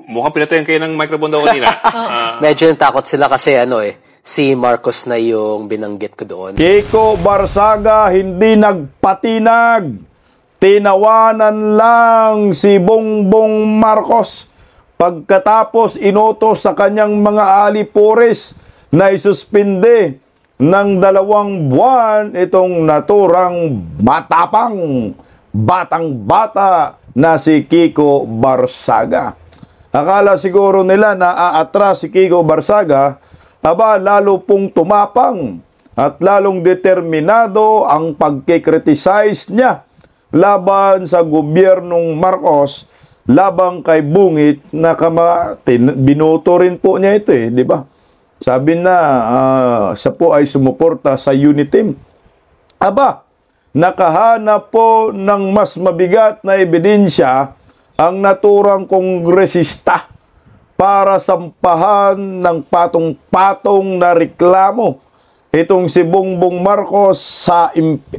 Mukhang pinatayan kayo ng microphone daw kanina. Medyo natakot sila kasi si Marcos na yung binanggit ko doon. Kiko Barsaga hindi nagpatinag. Tinawanan lang si Bongbong Marcos pagkatapos inotos sa kanyang mga alipores na isuspinde ng 2 buwan itong naturang matapang batang-bata na si Kiko Barsaga. Akala siguro nila na aatras si Kiko Barsaga, lalo pong tumapang at lalong determinado ang pagkikriticize niya laban sa gobyernong Marcos, labang kay Bungit na binoto rin po niya ito di ba? Sabi na siya po ay sumuporta sa Uniteam. Nakahanap po ng mas mabigat na ebidensya ang naturang kongresista para sampahan ng patong-patong na reklamo itong si Bongbong Marcos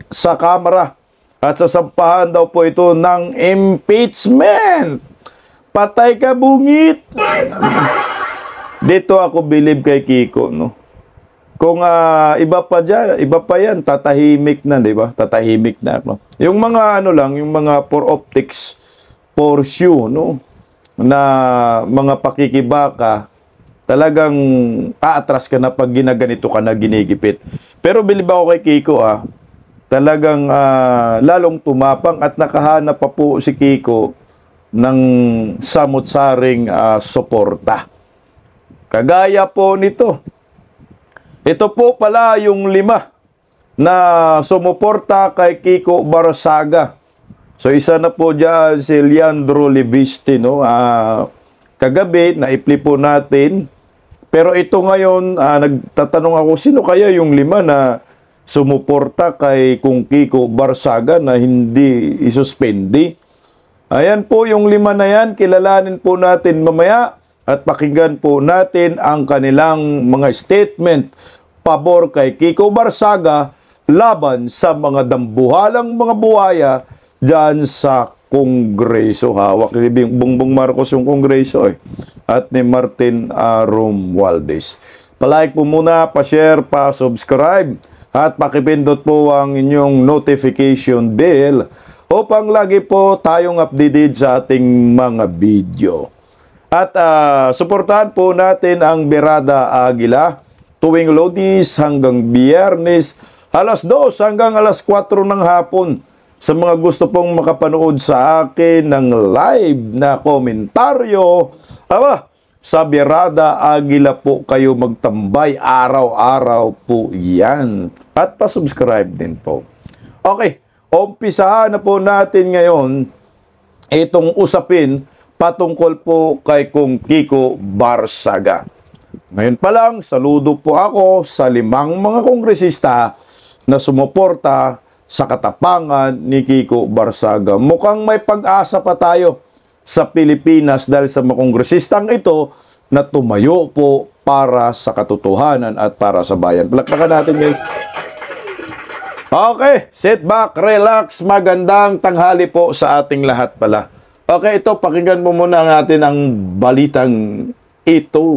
sa Kamara. At sasampahan daw po ito ng impeachment. Patay ka, Bungit! Dito ako believe kay Kiko, no? Kung iba pa yan, tatahimik na, di ba? Tatahimik na, no? Yung mga yung mga for optics, for show, no? Na mga pakikibaka, talagang aatras ka na pag ginaganito ka na ginigipit. Pero believe ako kay Kiko, talagang lalong tumapang at nakahanap pa po si Kiko ng samut-saring suporta. Kagaya po nito. Ito po pala yung 5 na sumuporta kay Kiko Barsaga. So isa na po dyan si Leandro Leviste, no? Kagabi, naipli po natin. Pero ito ngayon, nagtatanong ako, sino kaya yung 5 na sumuporta kay kung Kiko Barsaga na hindi isuspindi? Ayan po yung 5 na yan. Kilalanin po natin mamaya at pakinggan po natin ang kanilang mga statement pabor kay Kiko Barsaga laban sa mga dambuhalang mga buhaya dyan sa Kongreso. Hawak ni Bongbong Marcos yung Kongreso at ni Martin Romualdez. Palike po muna, pa-share, pa-subscribe at pakipindot po ang inyong notification bell upang lagi po tayong updated sa ating mga video. At suportahan po natin ang Berada Aguila tuwing Lunes hanggang Biyernes, alas 2 hanggang alas 4 ng hapon. Sa mga gusto pong makapanood sa akin ng live na komentaryo, sa Berada Aguila po kayo magtambay, araw-araw po yan. At pa-subscribe din po. Okay, umpisahan na po natin ngayon itong usapin patungkol po kay kung Kiko Barsaga. Ngayon pa lang, saludo po ako sa 5 mga kongresista na sumuporta sa katapangan ni Kiko Barsaga. Mukhang may pag-asa pa tayo sa Pilipinas dahil sa mga kongresistang ito na tumayo po para sa katotohanan at para sa bayan. Palakpakan natin, guys. Okay, sit back, relax, magandang tanghali po sa ating lahat pala. Okay, ito, pakinggan mo muna natin ang balitang ito.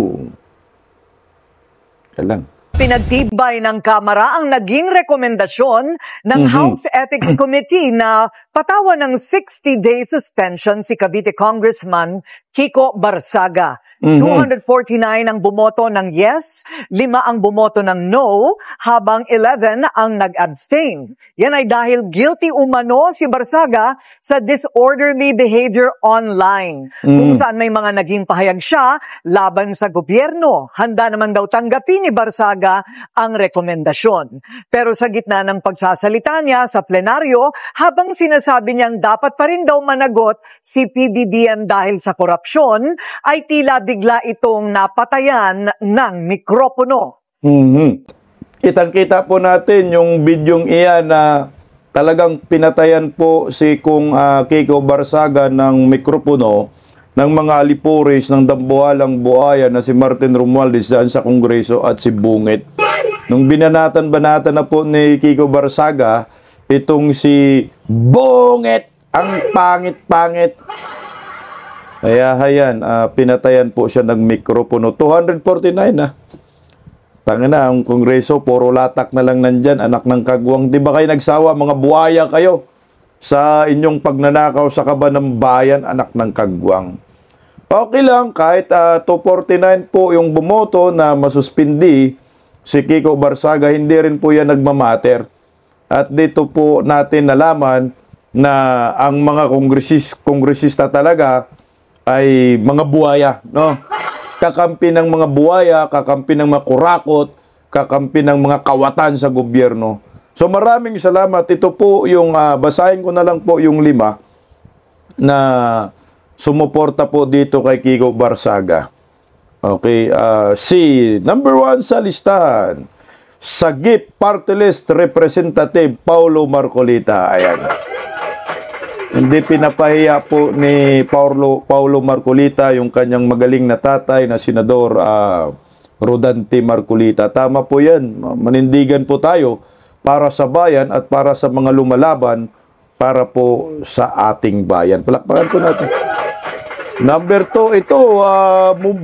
Kailan? Pinagtibay ng Kamara ang naging rekomendasyon ng House Ethics Committee na patawan ng 60-day suspension si Cavite Congressman Kiko Barsaga. 249 ang bumoto ng yes, 5 ang bumoto ng no, habang 11 ang nag-abstain. Yan ay dahil guilty umano si Barsaga sa disorderly behavior online. Kung saan may mga naging pahayag siya laban sa gobyerno. Handa naman daw tanggapin ni Barsaga ang rekomendasyon. Pero sa gitna ng pagsasalita niya sa plenaryo, habang sinasabi niyang dapat pa rin daw managot si PBBM dahil sa korupsyon, ay tila bigla itong napatayan ng mikropono. Kitang-kita po natin yung bidyong iyan na talagang pinatayan po si kung Kiko Barsaga ng mikropono ng mga alipores ng dambuhalang buhaya na si Martin Romualdez dyan sa Kongreso at si Bungit. Nung binanatan-banatan na po ni Kiko Barsaga, itong si Bungit, ang pangit-pangit. Kaya hayan, pinatayan po siya ng mikropono. 249 na. Tangina, ang kongreso, puro latak na lang nandyan, anak ng kagwang. Di ba kayo nagsawa, mga buhaya kayo sa inyong pagnanakaw sa kaba ng bayan, anak ng kagwang. Okay lang, kahit 249 po yung bumoto na masuspindi si Kiko Barsaga, hindi rin po yan nagmamatter. At dito po natin nalaman na ang mga kongresista talaga ay mga buhaya, no? Kakampi ng mga buhaya, kakampi ng mga kurakot, kakampi ng mga kawatan sa gobyerno. So maraming salamat. Ito po yung, basahin ko na lang po yung 5 na sumuporta po dito kay Kiko Barsaga. Okay, si number 1 sa listahan, Sagip Party List Representative Paulo Marcolita. Ayan. Hindi pinapahiya po ni Paulo Marcolita yung kanyang magaling na tatay na Senador Rodante Marcolita. Tama po yan. Manindigan po tayo para sa bayan at para sa mga lumalaban para po sa ating bayan. Palakpakan po natin. Number 2, ito,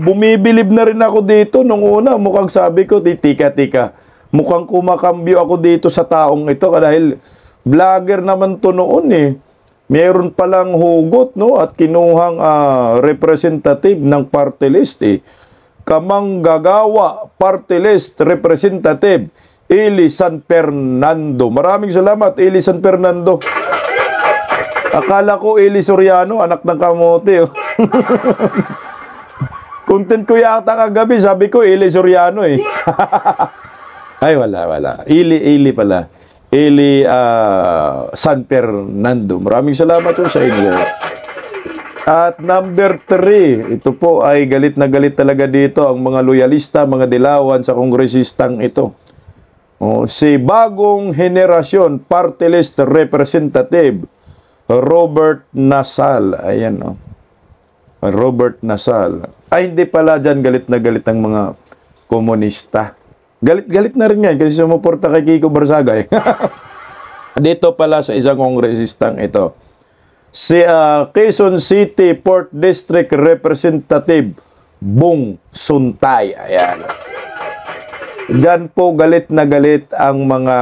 bumibilib na rin ako dito. Nung una, mukhang sabi ko, tika. Mukhang kumakambyo ako dito sa taong ito dahil vlogger naman to noon eh. Meron palang hugot, no, at kinuhang representative ng party list eh. Kamanggagawa Party List Representative Eli San Fernando. Maraming salamat, Eli San Fernando. Akala ko Eli Soriano, anak ng kamote. Oh. Content ko yata kagabi, sabi ko Eli Soriano eh. Ay, wala. Eli pala. Eli San Fernando. Maraming salamat po sa inyo. At number 3, ito po ay galit na galit talaga dito ang mga loyalista, mga dilawan sa kongresistang ito. Si bagong henerasyon Party List Representative Robert Nasal. Ayan, oh. Robert Nasal. Ay, hindi pala dyan galit na galit ang mga komunista. Galit na rin yan kasi sumuporta kay Kiko Barsaga eh. Dito pala sa isang kongresistang ito. Si Quezon City Port District Representative Bong Suntay. Ayan. Diyan po galit na galit ang mga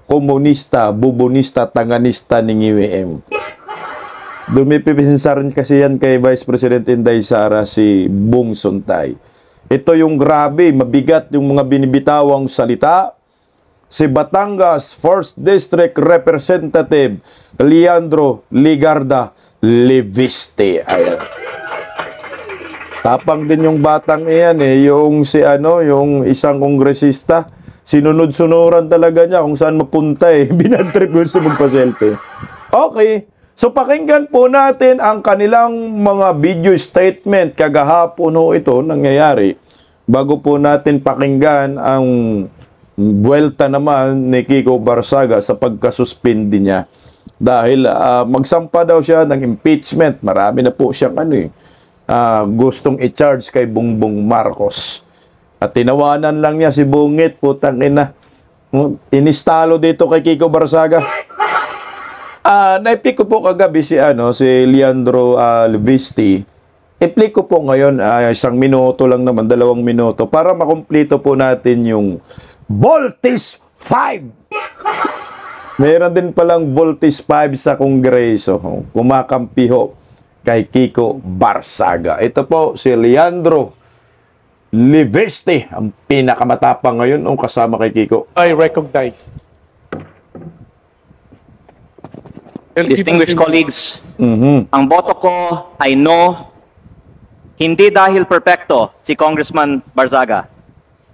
komunista, bubonista, tanganista ni UAM. Dumipipinsa rin kasi yan kay Vice President Inday Sara si Bong Suntay. Ito yung grabe, mabigat yung mga binibitawang salita. Si Batangas 1st District Representative Leandro Ligarda Leviste. Ayan. Tapang din yung batang iyan eh, yung yung isang kongresista, sinunod-sunuran talaga niya kung saan mapunta eh. Binadtrip gusto magpa-selfie. Okay. So pakinggan po natin ang kanilang mga video statement kagahapon ito nangyayari bago po natin pakinggan ang buwelta naman ni Kiko Barsaga sa pagkasuspindi niya. Dahil magsampa daw siya ng impeachment. Marami na po siyang gustong i-charge kay Bongbong Marcos. At tinawanan lang niya si Bungit, putang ina. Inistalo dito kay Kiko Barsaga. Naiplik ko po kagabi si Leandro Leviste. I-play ko po ngayon 1 minuto lang naman, 2 minuto para makumpleto po natin yung Voltes 5. Meron din palang Voltes 5 sa Kongreso. Kumakampi ho kay Kiko Barsaga. Ito po si Leandro Leviste, ang pinakamatapang ngayon kasama kay Kiko. I recognize. Distinguished colleagues, ang boto ko ay no, hindi dahil perpekto si Congressman Barsaga,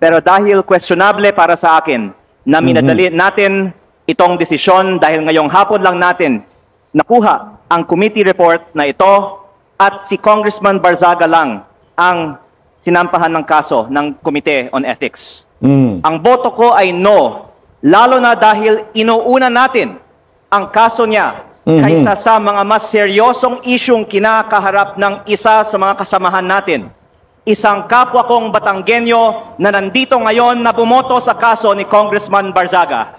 pero dahil questionable para sa akin na minadali natin itong desisyon dahil ngayong hapon lang natin nakuha ang committee report na ito at si Congressman Barsaga lang ang sinampahan ng kaso ng Committee on Ethics. Ang boto ko ay no, lalo na dahil inuuna natin ang kaso niya kaysa sa mga mas seryosong isyong kinakaharap ng isa sa mga kasamahan natin. Isang kapwa kong Batanggenyo na nandito ngayon na bumoto sa kaso ni Congressman Barsaga.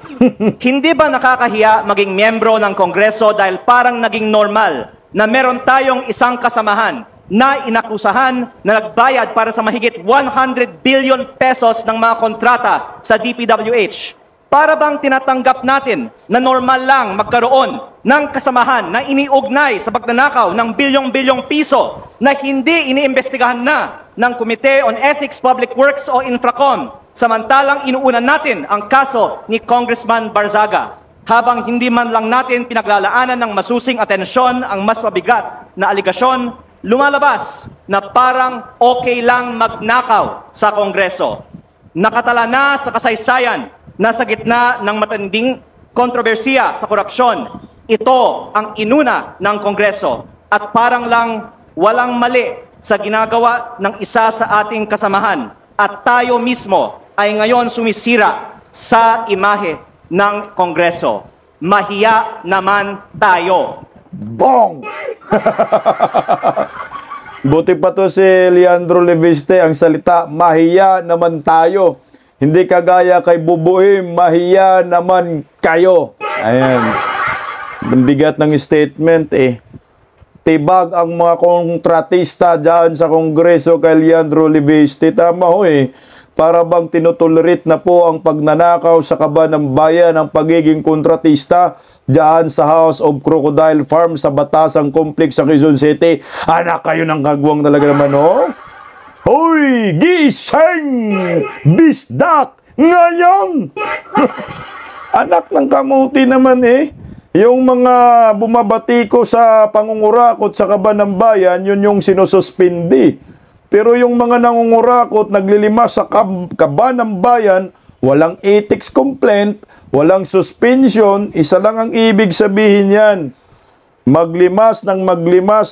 Hindi ba nakakahiya maging miyembro ng Kongreso dahil parang naging normal na meron tayong isang kasamahan na inakusahan na nagbayad para sa mahigit 100 billion pesos ng mga kontrata sa DPWH. Para bang tinatanggap natin na normal lang magkaroon ng kasamahan na iniugnay sa pagnanakaw ng bilyong-bilyong piso na hindi iniimbestigahan na ng Committee on Ethics, Public Works o Infracom, samantalang inuunan natin ang kaso ni Congressman Barzaga, habang hindi man lang natin pinaglalaanan ng masusing atensyon ang mas mabigat na aligasyon, lumalabas na parang okay lang magnakaw sa Kongreso. Nakatala na sa kasaysayan na sa gitna ng matinding kontrobersiya sa korupsyon, ito ang inuna ng Kongreso at parang lang walang mali sa ginagawa ng isa sa ating kasamahan at tayo mismo ay ngayon sumisira sa imahe ng Kongreso. Mahiya naman tayo. Bong! Buti pa to si Leandro Leviste, ang salita, mahiya naman tayo. Hindi kagaya kay Bubuim, mahiya naman kayo. Ayan. Bigat ng statement eh. Tibag ang mga kontratista dyan sa Kongreso kay Leandro Leviste. Tama ho eh. Para bang tinutolerate na po ang pagnanakaw sa kaban ng bayan ng pagiging kontratista dyan sa House of Crocodile Farm sa Batasang Complex sa Quezon City. Anak kayo ng kagwang talaga naman oh. Hoy! Gising! Bisdak! Ngayon! Anak ng kamuti naman eh. Yung mga bumabati ko sa pangungurakot sa kaban ng bayan, yun yung sinususpindi. Pero yung mga nangungurakot, naglilimas sa kaban ng bayan, walang ethics complaint, walang suspension, isa lang ang ibig sabihin yan. Maglimas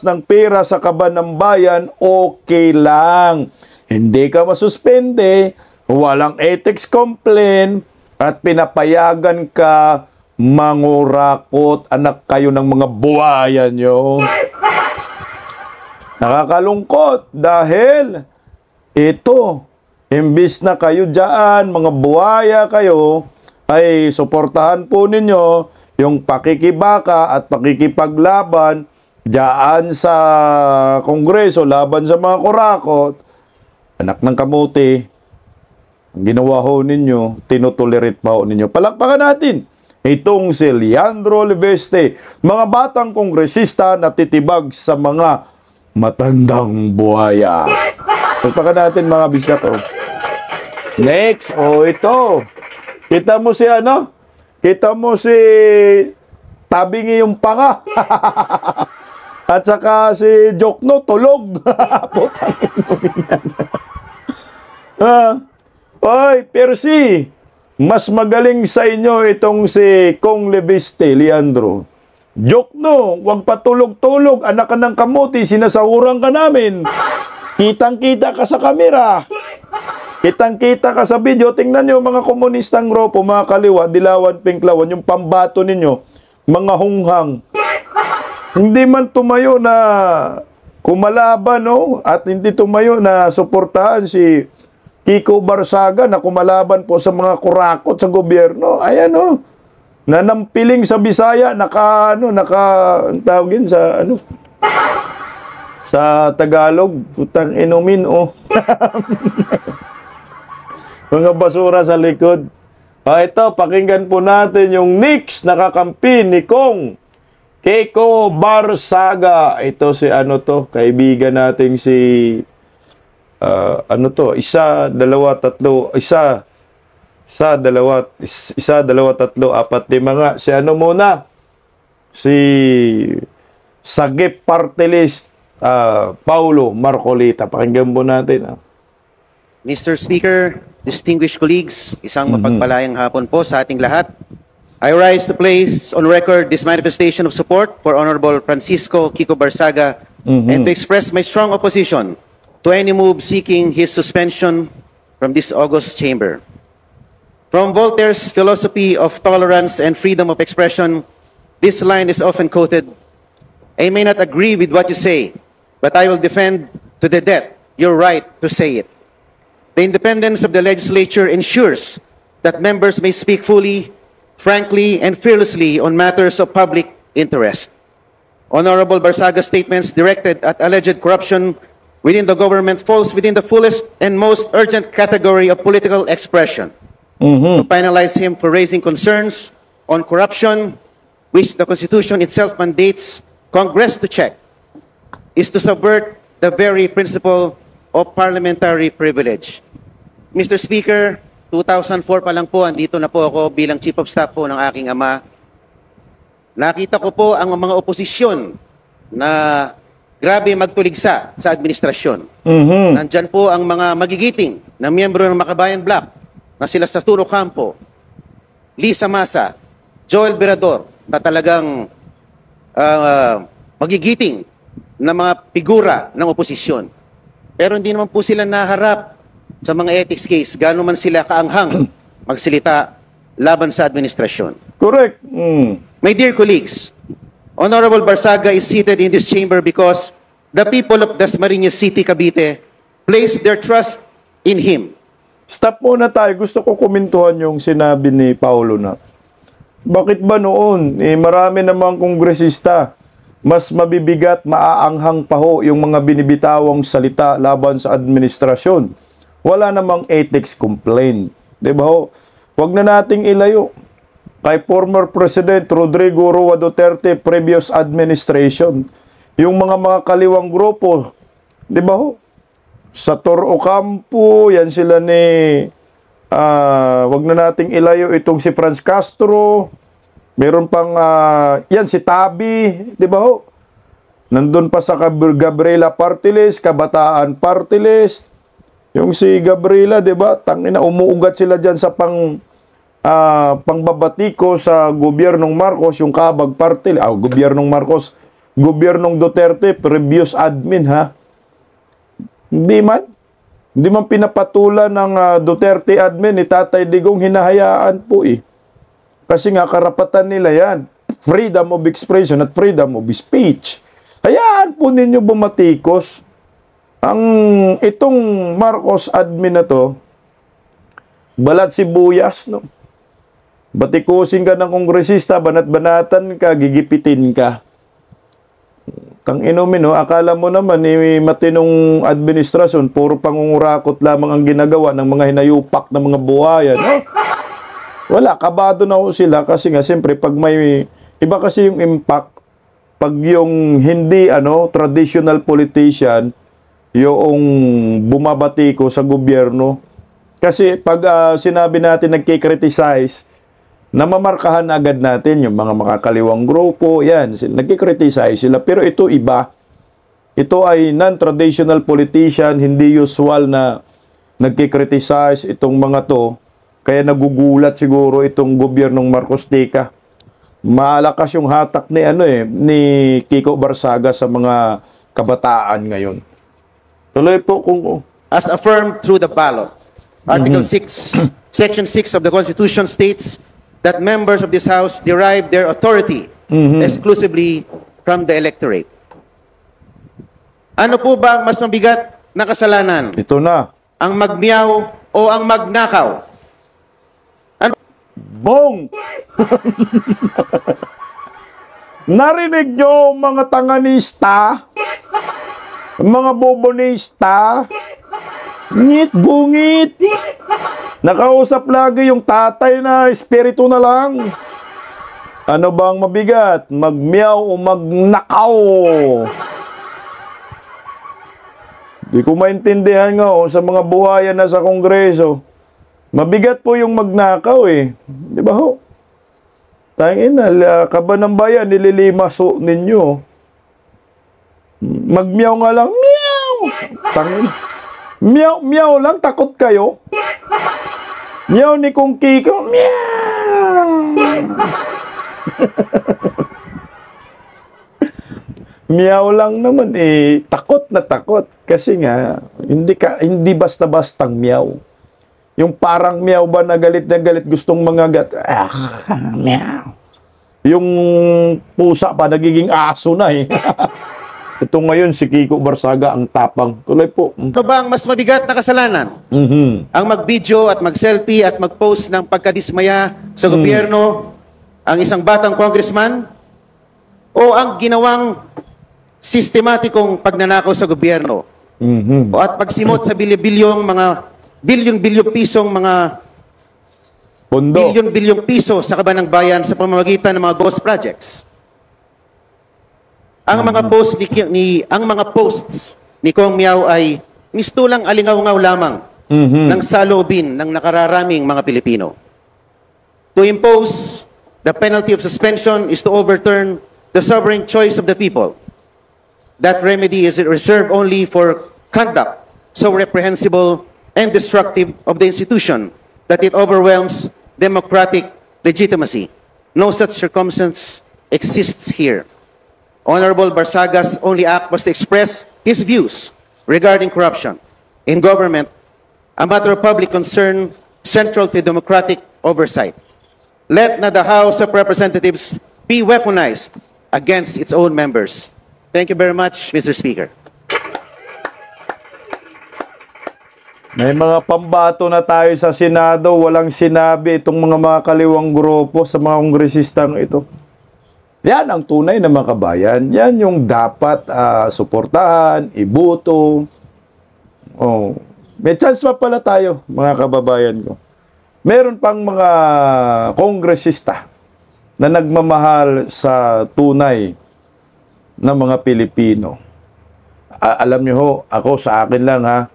ng pera sa kaban ng bayan, okay lang. Hindi ka masuspende, walang ethics complaint, at pinapayagan ka mangurakot. Anak kayo ng mga buhaya nyo. Nakakalungkot dahil ito, imbis na kayo dyan, mga buhaya kayo, ay suportahan po ninyo yung pakikibaka at pakikipaglaban dyan sa Kongreso, laban sa mga kurakot. Anak ng kamuti, ang ginawa ho ninyo, tinutolerate pa ho ninyo. Palakpakan natin itong si Leandro Leviste, mga batang kongresista na titibag sa mga matandang buhaya. Palakpakan natin mga bisdak. Next, ito. Kita mo si ano? Kita mo si Tabingi yung panga. At saka si Jokno tulog. Putang ina. Oy, Percy, mas magaling sa inyo itong si Kong Leviste, Leandro. Jokno, huwag patulog-tulog. Anak ka ng kamuti, sinasahuran ka namin. Kitang-kita ka sa kamera. Kitang-kita ka sa video. Tingnan nyo mga komunistang grupo, mga kaliwa, dilawan, pinklawan, yung pambato ninyo, mga hunghang. Hindi man tumayo na kumalaban, no? At hindi tumayo na suportahan si Kiko Barzaga na kumalaban po sa mga kurakot sa gobyerno. Ayan, no? Nanampiling sa Bisaya, ang tawagin sa, sa Tagalog, putang inumin, mga basura sa likod. Ito, pakinggan po natin yung next na kakampi ni Kong Kiko Barzaga. Ito si kaibigan nating si isa, dalawa, tatlo, apat, lima nga. Si muna? Si Sagip Party List, Paulo Marcolita. Pakinggan po natin. Mr. Speaker, distinguished colleagues, isang mapagpalayang hapon po sa ating lahat. I rise to place on record this manifestation of support for Honorable Francisco Kiko Barzaga and to express my strong opposition to any move seeking his suspension from this august chamber. From Voltaire's philosophy of tolerance and freedom of expression, this line is often quoted, "I may not agree with what you say, but I will defend to the death your right to say it." The independence of the legislature ensures that members may speak fully, frankly, and fearlessly on matters of public interest. Honorable Barsaga's statements directed at alleged corruption within the government falls within the fullest and most urgent category of political expression. To penalize him for raising concerns on corruption, which the Constitution itself mandates Congress to check, is to subvert the very principle of parliamentary privilege. Mr. Speaker, 2004 pa lang po, andito na po ako bilang Chief of Staff po ng aking ama. Nakita ko po ang mga oposisyon na grabe magtuligsa sa administrasyon. Nandyan po ang mga magigiting na miyembro ng Makabayan Bloc na sila sa Turo Campo, Lisa Masa, Joel Berador, na talagang magigiting na mga figura ng oposisyon. Pero hindi naman po sila naharap sa mga ethics case, gano'n man sila kaanghang magsilita laban sa administrasyon. Correct. My dear colleagues, Honorable Barsaga is seated in this chamber because the people of Dasmariñas City, Cavite, placed their trust in him. Stop muna tayo. Gusto ko komentuhan yung sinabi ni Paulo na, bakit ba noon, marami namang kongresista, mas mabibigat, maaanghang pa ho yung mga binibitawang salita laban sa administrasyon. Wala namang ethics complaint. Diba ho? Huwag na nating ilayo kay former President Rodrigo Roa Duterte previous administration. Yung mga kaliwang grupo, diba ho? Sa Toro Campo, yan sila ni, wag na nating ilayo itong si Franz Castro, meron pang, yan si Tabi, di ba ho? Nandun pa sa Gabriela Party List, Kabataan Party List, yung si Gabriela, di ba? Tangina, umuugat sila dyan sa pangbabatiko sa gobyernong Marcos, yung Kabag Party List, gobyernong Marcos, gobyernong Duterte, previous admin, ha? Hindi man pinapatulan ng Duterte admin ni Tatay Digong, hinahayaan po eh. Kasi nga karapatan nila yan. Freedom of expression at freedom of speech. Hayaan po ninyo bumatikos. Itong Marcos admin na to, balat sibuyas, no? Batikusin ka ng kongresista, banat-banatan ka, gigipitin ka. Kang inumin, no? Akala mo naman, matinong administrasyon, puro pangungurakot lamang ang ginagawa ng mga hinayupak na mga buhayan. Wala, kabado na ho sila kasi nga, siyempre, pag may, iba kasi yung impact, pag yung hindi, traditional politician, yung bumabatiko sa gobyerno. Kasi pag sinabi natin nagkikriticize, namamarkahan agad natin yung mga makakaliwang grupo, yan, nagkikriticize sila. Pero ito iba. Ito ay non-traditional politician, hindi usual na nagkikriticize itong mga to. Kaya nagugulat siguro itong gobyernong Marcos Tica. Malakas yung hatak ni Kiko Barsaga sa mga kabataan ngayon. Tuloy po kung... As affirmed through the ballot, Article 6, Section 6 of the Constitution states that members of this House derive their authority exclusively from the electorate. Ano po ba ang mas mabigat na kasalanan? Ito na. Ang magmiyaw o ang magnakaw? Bong! Narinig nyo mga tanganista? Mga bobonista? Ngit, bungit! Nakausap lagi yung tatay na espiritu na lang. Ano bang mabigat? Magmiyaw o magnakaw? Di ko maintindihan nga sa mga buhayan na sa Kongreso. Mabigat po yung magnakaw eh. Di ba ho? Tangin na, kaban ng bayan, nililimaso ninyo. Magmiyaw nga lang, miyaw! Tangin. Miyaw lang, takot kayo. Miyaw ni Kong Kiko, miyaw! Miyaw lang naman eh, takot na takot. Kasi nga, hindi basta-bastang miyaw. Yung parang miyaw ba na galit, gustong mga miyaw. Yung pusa pa, nagiging aso na eh. Ito ngayon, si Kiko Barsaga ang tapang. Tuloy po. Ano ba ang mas mabigat na kasalanan? Ang mag-video at mag-selfie at mag-post ng pagkadismaya sa gobyerno, ang isang batang congressman, o ang ginawang sistematikong pagnanakaw sa gobyerno o at pagsimot sa bilyon-bilyong pisong mga Pondo. bilyon-bilyong piso sa kaban ng bayan sa pamamagitan ng mga ghost projects. Ang mga posts ni Kong Miao ay mistulang alingaw-ngaw lamang ng saloobin ng nakararaming mga Pilipino. To impose the penalty of suspension is to overturn the sovereign choice of the people. That remedy is reserved only for conduct so reprehensible and destructive of the institution that it overwhelms democratic legitimacy. No such circumstance exists here. Honorable Barsaga's only act was to express his views regarding corruption in government, a matter of public concern central to democratic oversight. Let not the House of Representatives be weaponized against its own members. Thank you very much, Mr. Speaker. May mga pambato na tayo sa Senado, walang sinabi itong mga kaliwang grupo sa mga kongresistang ito. Yan ang tunay na mga kabayan. Yan yung dapat suportahan, iboto. Oh. May chance pa pala tayo, mga kababayan ko. Meron pang mga kongresista na nagmamahal sa tunay na mga Pilipino. Alam niyo ho, ako sa akin lang ha,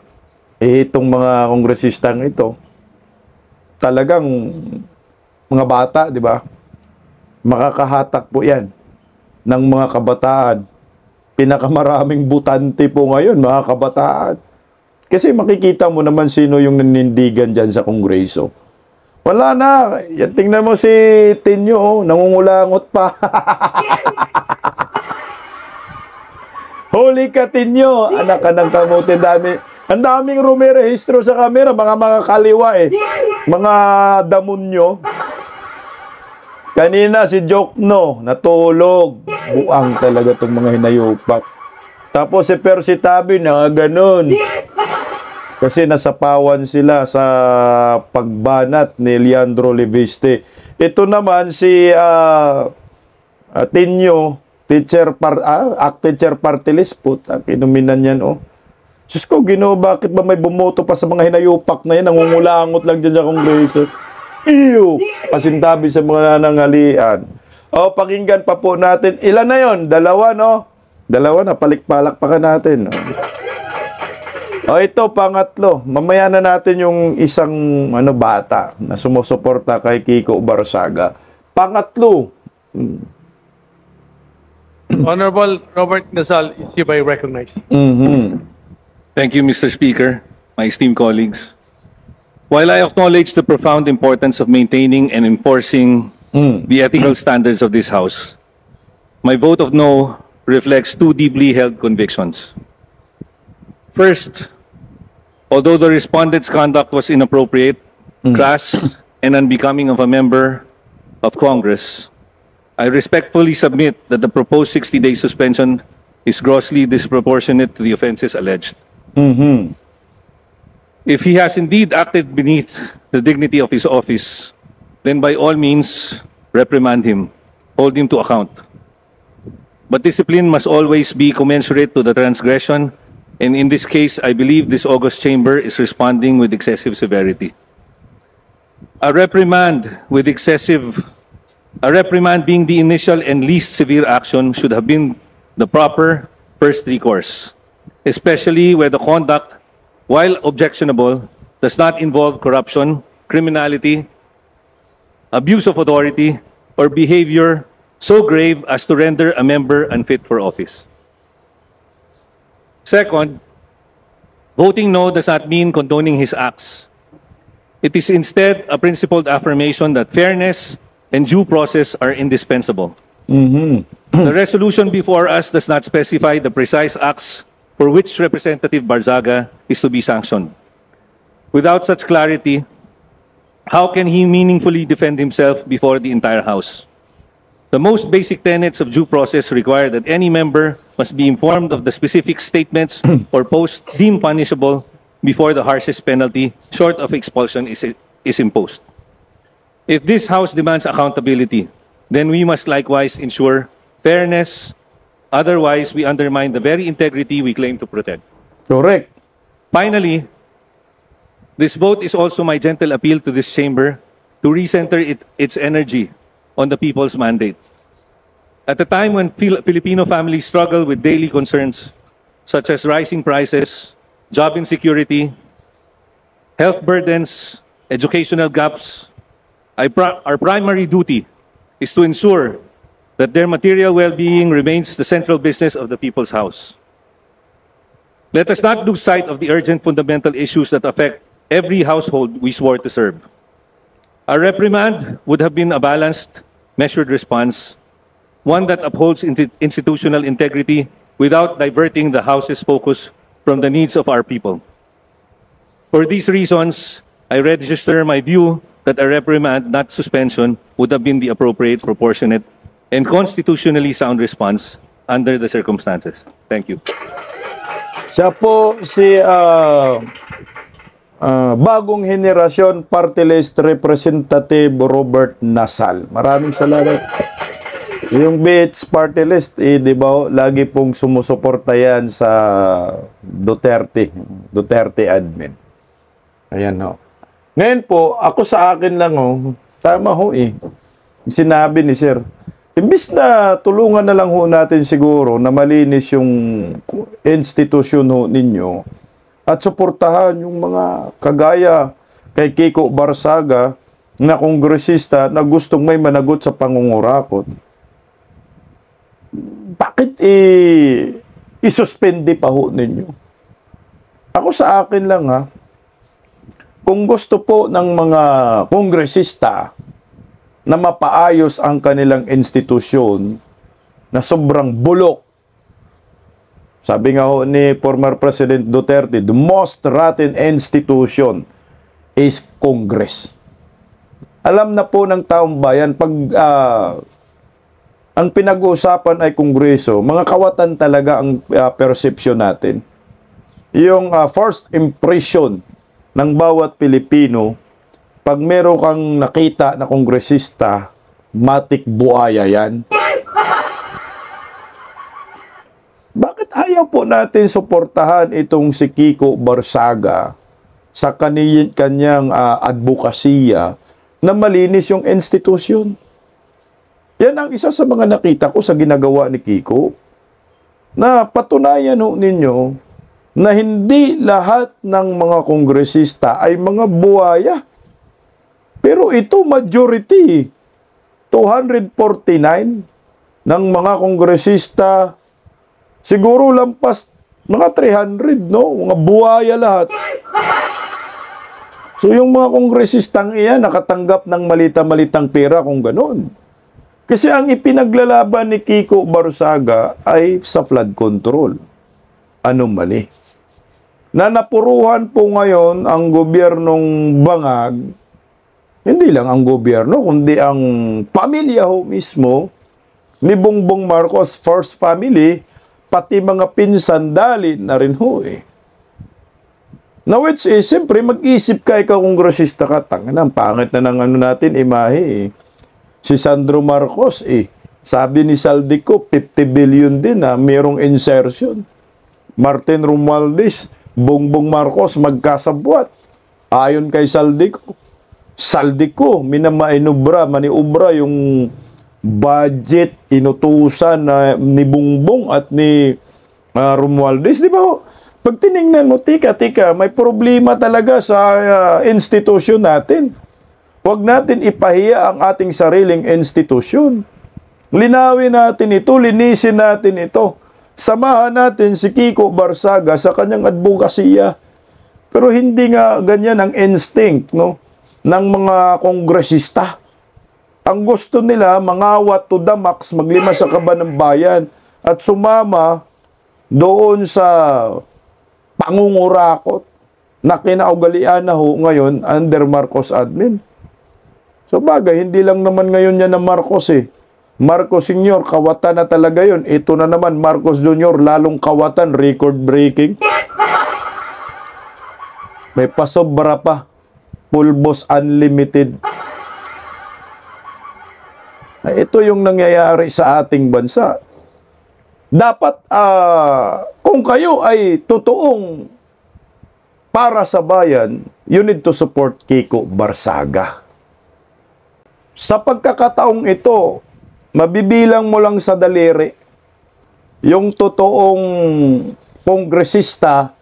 itong mga kongresistang ito, talagang mga bata, di ba? Makakahatak po yan ng mga kabataan. Pinakamaraming butante po ngayon, mga kabataan. Kasi makikita mo naman sino yung nanindigan dyan sa Kongreso. Wala na. Yan, tingnan mo si Tinyo, nangungulangot pa. Holy ka, Tinyo. Anak ka ng kamuti, ang daming rumirehistro sa kamera, mga kaliwa eh. Mga damonyo. Kanina si Jokno, natulog. Buang talaga itong mga hinayupak. Tapos si Percy Tabi na ganun. Kasi nasapawan sila sa pagbanat ni Leandro Leviste. Ito naman si Tinyo, teacher party list po. Kinuminan yan, oh. Diyos ko, Ginoo, bakit ba may bumoto pa sa mga hinayupak na yan? Nangungulangot lang dyan sa Kongreso. Iyo! Pasintabi sa mga nanangalian. O, pakinggan pa po natin. Ilan na yon? Dalawa, no? Dalawa na, palikpalakpakan natin. O, ito, pangatlo. Mamaya na natin yung isang bata na sumusuporta kay Kiko Barsaga. Pangatlo. Honorable Robert Nasal is hereby recognized. Thank you, Mr. Speaker, my esteemed colleagues. While I acknowledge the profound importance of maintaining and enforcing the ethical standards of this House, my vote of no reflects two deeply held convictions. First, although the respondent's conduct was inappropriate, crass, and unbecoming of a member of Congress, I respectfully submit that the proposed 60-day suspension is grossly disproportionate to the offenses alleged. If he has indeed acted beneath the dignity of his office, then by all means, reprimand him, hold him to account. But discipline must always be commensurate to the transgression, and in this case, I believe this august chamber is responding with excessive severity. A reprimand being the initial and least severe action should have been the proper first recourse, especially where the conduct, while objectionable, does not involve corruption, criminality, abuse of authority, or behavior so grave as to render a member unfit for office. Second, voting no does not mean condoning his acts. It is instead a principled affirmation that fairness and due process are indispensable. The resolution before us does not specify the precise acts for which Representative Barzaga is to be sanctioned. Without such clarity, how can he meaningfully defend himself before the entire House? The most basic tenets of due process require that any member must be informed of the specific statements or posts deemed punishable before the harshest penalty, short of expulsion, is imposed. If this House demands accountability, then we must likewise ensure fairness. Otherwise, we undermine the very integrity we claim to protect. Correct. Finally, this vote is also my gentle appeal to this chamber to recenter its energy on the people's mandate. At a time when Filipino families struggle with daily concerns such as rising prices, job insecurity, health burdens, educational gaps, our primary duty is to ensure that their material well-being remains the central business of the people's house. Let us not lose sight of the urgent fundamental issues that affect every household we swore to serve. Our reprimand would have been a balanced, measured response, one that upholds institutional integrity without diverting the House's focus from the needs of our people. For these reasons, I register my view that a reprimand, not suspension, would have been the appropriate, proportionate, and constitutionally sound response under the circumstances. Thank you. Siya po si bagong henerasyon party list representative Robert Nasal. Maraming salamat. Yung BH party list, di ba, lagi pong sumusuporta yan sa Duterte admin. Ayan, ho. Ngayon po, ako sa akin lang, tama ho sinabi ni Sir, imbis na tulungan na lang ho natin siguro na malinis yung institusyon ho ninyo at suportahan yung mga kagaya kay Kiko Barsaga na kongresista na gustong may managot sa pangungurakot. Bakit isuspende pa ho ninyo? Ako sa akin lang kung gusto po ng mga kongresista na mapaayos ang kanilang institusyon na sobrang bulok. Sabi nga ho ni former President Duterte, the most rotten institution is Congress. Alam na po ng taong bayan, pag ang pinag-uusapan ay Kongreso, mga kawatan talaga ang perception natin. Yung first impression ng bawat Pilipino, pag meron kang nakita na kongresista, matik buhaya yan. Bakit ayaw po natin suportahan itong si Kiko Barsaga sa kanyang advokasya na malinis yung institusyon? Yan ang isa sa mga nakita ko sa ginagawa ni Kiko, na patunayan ninyo na hindi lahat ng mga kongresista ay mga buhaya. Pero ito majority, 249 ng mga kongresista, siguro lampas mga 300, no? Mga buhaya lahat. So yung mga kongresistang iyan nakatanggap ng malita-malitang pera kung ganun. Kasi ang ipinaglalaban ni Kiko Barsaga ay sa flood control. Anong mali? Na napuruhan po ngayon ang gobyernong Bangag, hindi lang ang gobyerno, kundi ang pamilya ho mismo ni Bongbong Marcos, first family, pati mga pinsan dali na rin ho Now, which is, siyempre, mag-isip ka, ikaw kongresista ka, tangan, pangit na ng natin, imahe Si Sandro Marcos, sabi ni Saldico, 50 billion din merong insertion. Martin Romualdez, Bongbong Marcos, magkasabwat. Ayon kay Saldico, maniubra yung budget, inutusan ni Bongbong at ni Romualdez. Di ba? Pag tinignan mo, tika, may problema talaga sa institusyon natin. Huwag natin ipahiya ang ating sariling institusyon. Linawin natin ito, linisin natin ito. Samahan natin si Kiko Barsaga sa kanyang advokasya. Pero hindi nga ganyan ang instinct ng mga kongresista. Ang gusto nila, mangawat to the max, maglima sa kaban ng bayan at sumama doon sa pangungurakot na kinaugalian na ho ngayon under Marcos admin. So bagay, hindi lang naman ngayon yan ng Marcos Marcos Sr., kawatan na talaga yun. Ito na naman, Marcos Jr., lalong kawatan, record-breaking. May pasobra pa. Pulbos Unlimited. Ito yung nangyayari sa ating bansa. Dapat, kung kayo ay totoong para sa bayan, you need to support Kiko Barsaga. Sa pagkakataong ito, mabibilang mo lang sa daliri yung totoong kongresista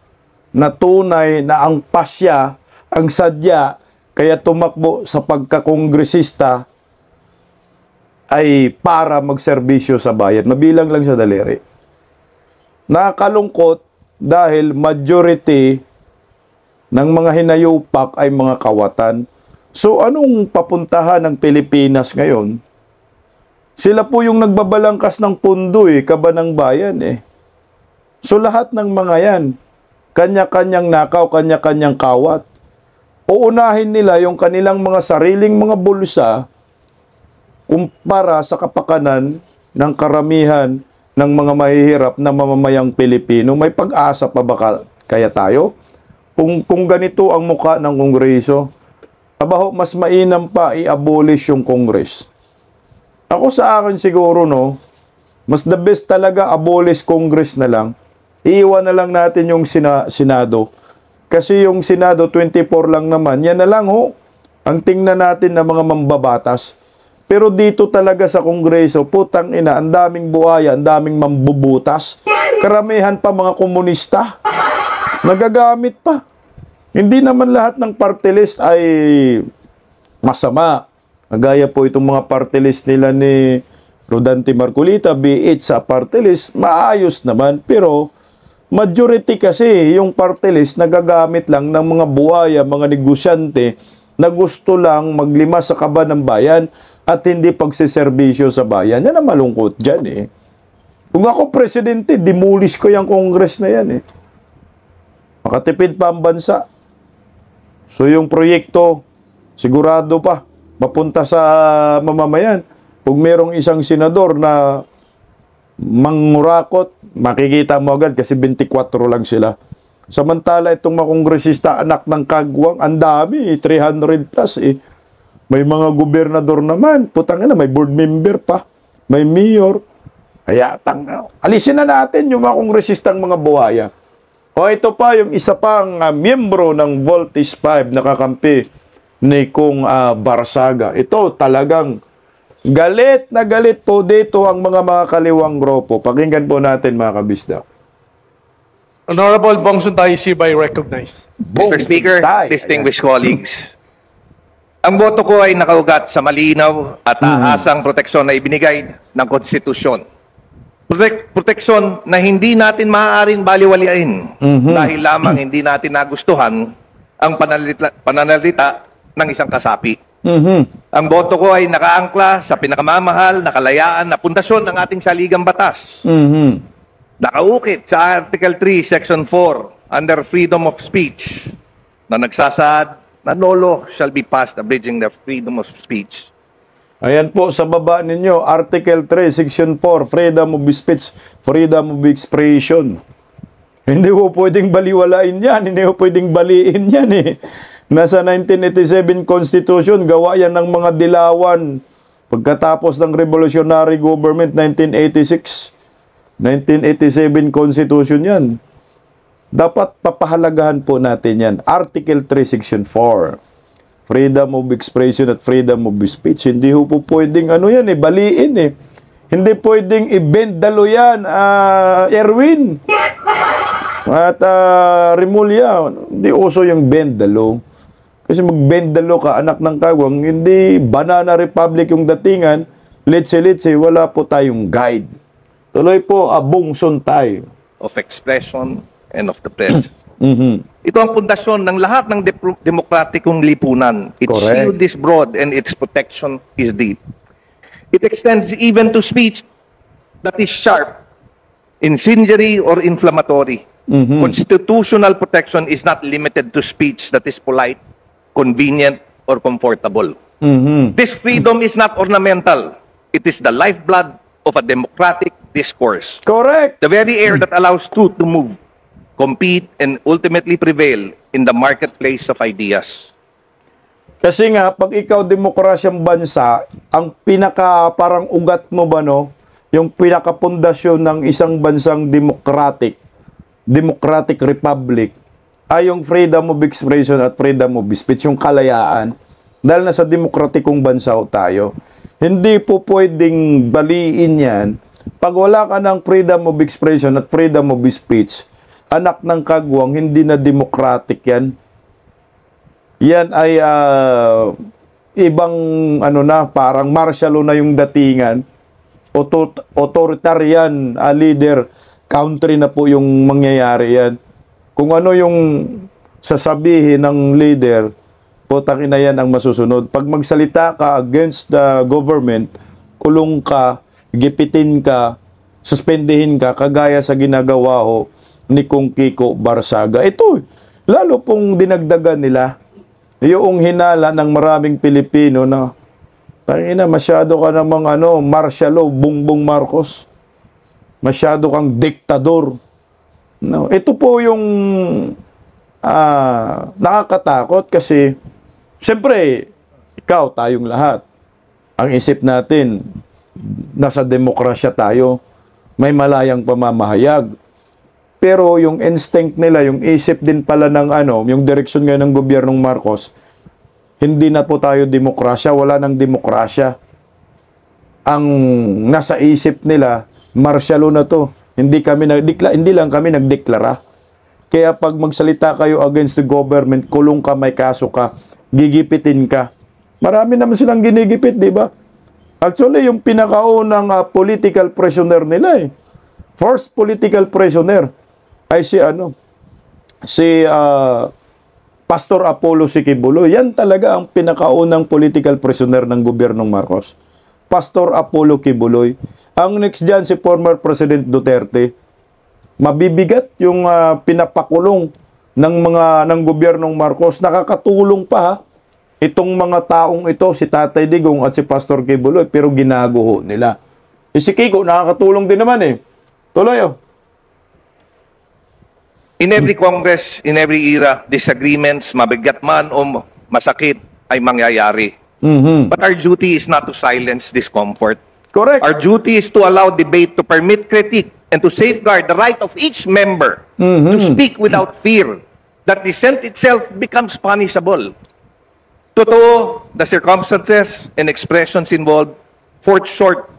na tunay na ang pasya, ang sadya, kaya tumakbo sa pagkakongresista ay para magserbisyo sa bayan. Mabilang lang sa daliri. Nakakalungkot dahil majority ng mga hinayupak ay mga kawatan. So anong papuntahan ng Pilipinas ngayon? Sila po yung nagbabalangkas ng pundo kabanang bayan So lahat ng mga yan, kanya-kanyang nakaw, kanya-kanyang kawat. Uunahin nila yung kanilang mga sariling mga bulsa kumpara sa kapakanan ng karamihan ng mga mahihirap na mamamayang Pilipino. May pag-asa pa ba kaya tayo? Kung ganito ang muka ng Kongreso, abaho, mas mainam pa i-abolish yung Congress. Ako sa akin siguro, mas the best talaga abolish Congress na lang. Iiwan na lang natin yung Senado. Kasi yung Senado, 24 lang naman. Yan na lang ang tingnan natin na mga mambabatas. Pero dito talaga sa Kongreso, putang ina, ang daming buhaya, ang daming mambubutas. Karamihan pa mga komunista. Nagagamit pa. Hindi naman lahat ng party list ay masama. Gaya po itong mga party list nila ni Rodante Marcolita, be it sa party list, maayos naman. Pero majority kasi yung party list nagagamit lang ng mga buhaya, mga negosyante na gusto lang maglima sa kaba ng bayan at hindi pagsiservisyo sa bayan. Yan ang malungkot dyan Kung ako presidente, demolish ko yung Congress na yan Makatipid pa ang bansa. So yung proyekto, sigurado pa, mapunta sa mamamayan. Kung merong isang senador na mangurakot, makikita mo agad kasi 24 lang sila. Samantala itong mga kongresista, anak ng kagwang, ang dami, 300 plus May mga gobernador naman, putang ina, may board member pa, may mayor. Kaya alisin na natin yung mga kongresistang mga buhaya. O ito pa yung isa pang miyembro ng Voltes 5 na kakampi ni Kong Barsaga. Ito talagang galit na galit po dito ang mga kaliwang grupo. Pakinggan po natin mga kabisda. Honorable Bong Suntay is hereby recognized. Mr. Speaker, distinguished colleagues, ang boto ko ay nakaugat sa malinaw at aasang proteksyon na ibinigay ng konstitusyon. Proteksyon na hindi natin maaaring baliwalain dahil lamang hindi natin nagustuhan ang pananalita ng isang kasapi. Ang boto ko ay nakaangkla sa pinakamamahal na kalayaan na pundasyon ng ating saligang batas. Nakaukit sa Article 3, Section 4 under freedom of speech na nagsasaad na no law shall be passed abridging the freedom of speech. Ayan po sa baba ninyo, Article 3, Section 4, freedom of speech, freedom of expression. Hindi po pwedeng baliwalain yan, hindi po pwedeng baliin yan Nasa 1987 Constitution, gawa yan ng mga dilawan. Pagkatapos ng Revolutionary Government, 1986, 1987 Constitution yan. Dapat papahalagahan po natin yan. Article 3, Section 4. Freedom of expression at freedom of speech. Hindi po pwedeng baliin Hindi pwedeng ibendalo yan, Erwin. At Rimulya, hindi uso yung bendalo. Kasi magbendalo ka, anak ng kagwang, hindi Banana Republic yung datingan, litsi-litsi, wala po tayong guide. Tuloy po, Bong Suntay. Of expression and of the press. Ito ang pundasyon ng lahat ng demokratikong lipunan. Its shield is broad and its protection is deep. It extends even to speech that is sharp, incendiary, or inflammatory. Constitutional protection is not limited to speech that is polite, convenient, or comfortable. This freedom is not ornamental. It is the lifeblood of a democratic discourse. Correct. The very air that allows truth to move, compete, and ultimately prevail in the marketplace of ideas. Kasi nga, pag ikaw demokrasyang bansa, ang pinaka parang ugat mo ba, no? Yung pinakapundasyon ng isang bansang democratic republic, ay yung freedom of expression at freedom of speech, yung kalayaan. Dahil nasa demokratikong bansa tayo. Hindi po pwedeng baliin yan. Pag wala ka ng freedom of expression at freedom of speech, anak ng kagwang, hindi na democratic yan. Yan ay ibang parang martial law na yung datingan. Authoritarian leader country na po yung mangyayari yan. Kung ano yung sasabihin ng leader, putang ina yan ang masusunod. Pag magsalita ka against the government, kulong ka, gipitin ka, suspendihin ka, kagaya sa ginagawa ho ni Kong Kiko Barsaga. Ito, lalo pong dinagdagan nila yung hinala ng maraming Pilipino na tangina, masyado ka namang martial law, Bongbong Marcos. Masyado kang diktador. No, ito po yung nakakatakot kasi siyempre, ikaw, tayong lahat. Ang isip natin, nasa demokrasya tayo, may malayang pamamahayag. Pero yung instinct nila, yung isip din pala ng yung direksyon ngayon ng gobyernong Marcos, hindi na po tayo demokrasya, wala nang demokrasya. Ang nasa isip nila, martial law na to. Hindi lang kami nagdeklara. Kaya pag magsalita kayo against the government, kulong ka, may kaso ka, gigipitin ka. Marami naman silang ginigipit, di ba? Actually, yung pinakaunang political prisoner nila first political prisoner ay si Pastor Apollo Kibuloy. Yan talaga ang pinakaunang political prisoner ng gobyernong Marcos. Pastor Apollo Kibuloy. Ang next dyan si former President Duterte. Mabibigat yung pinapakulong ng gobyernong Marcos. Nakakatulong pa itong mga taong ito, si Tatay Digong at si Pastor Kibuloy, pero ginaguho nila. Si Kiko nakakatulong din naman Tuloy In every Congress, in every era, disagreements, mabigat man o masakit, ay mangyayari. But our duty is not to silence discomfort. Correct. Our duty is to allow debate, to permit critique, and to safeguard the right of each member to speak without fear that dissent itself becomes punishable. Totoo, the circumstances and expressions involved fall short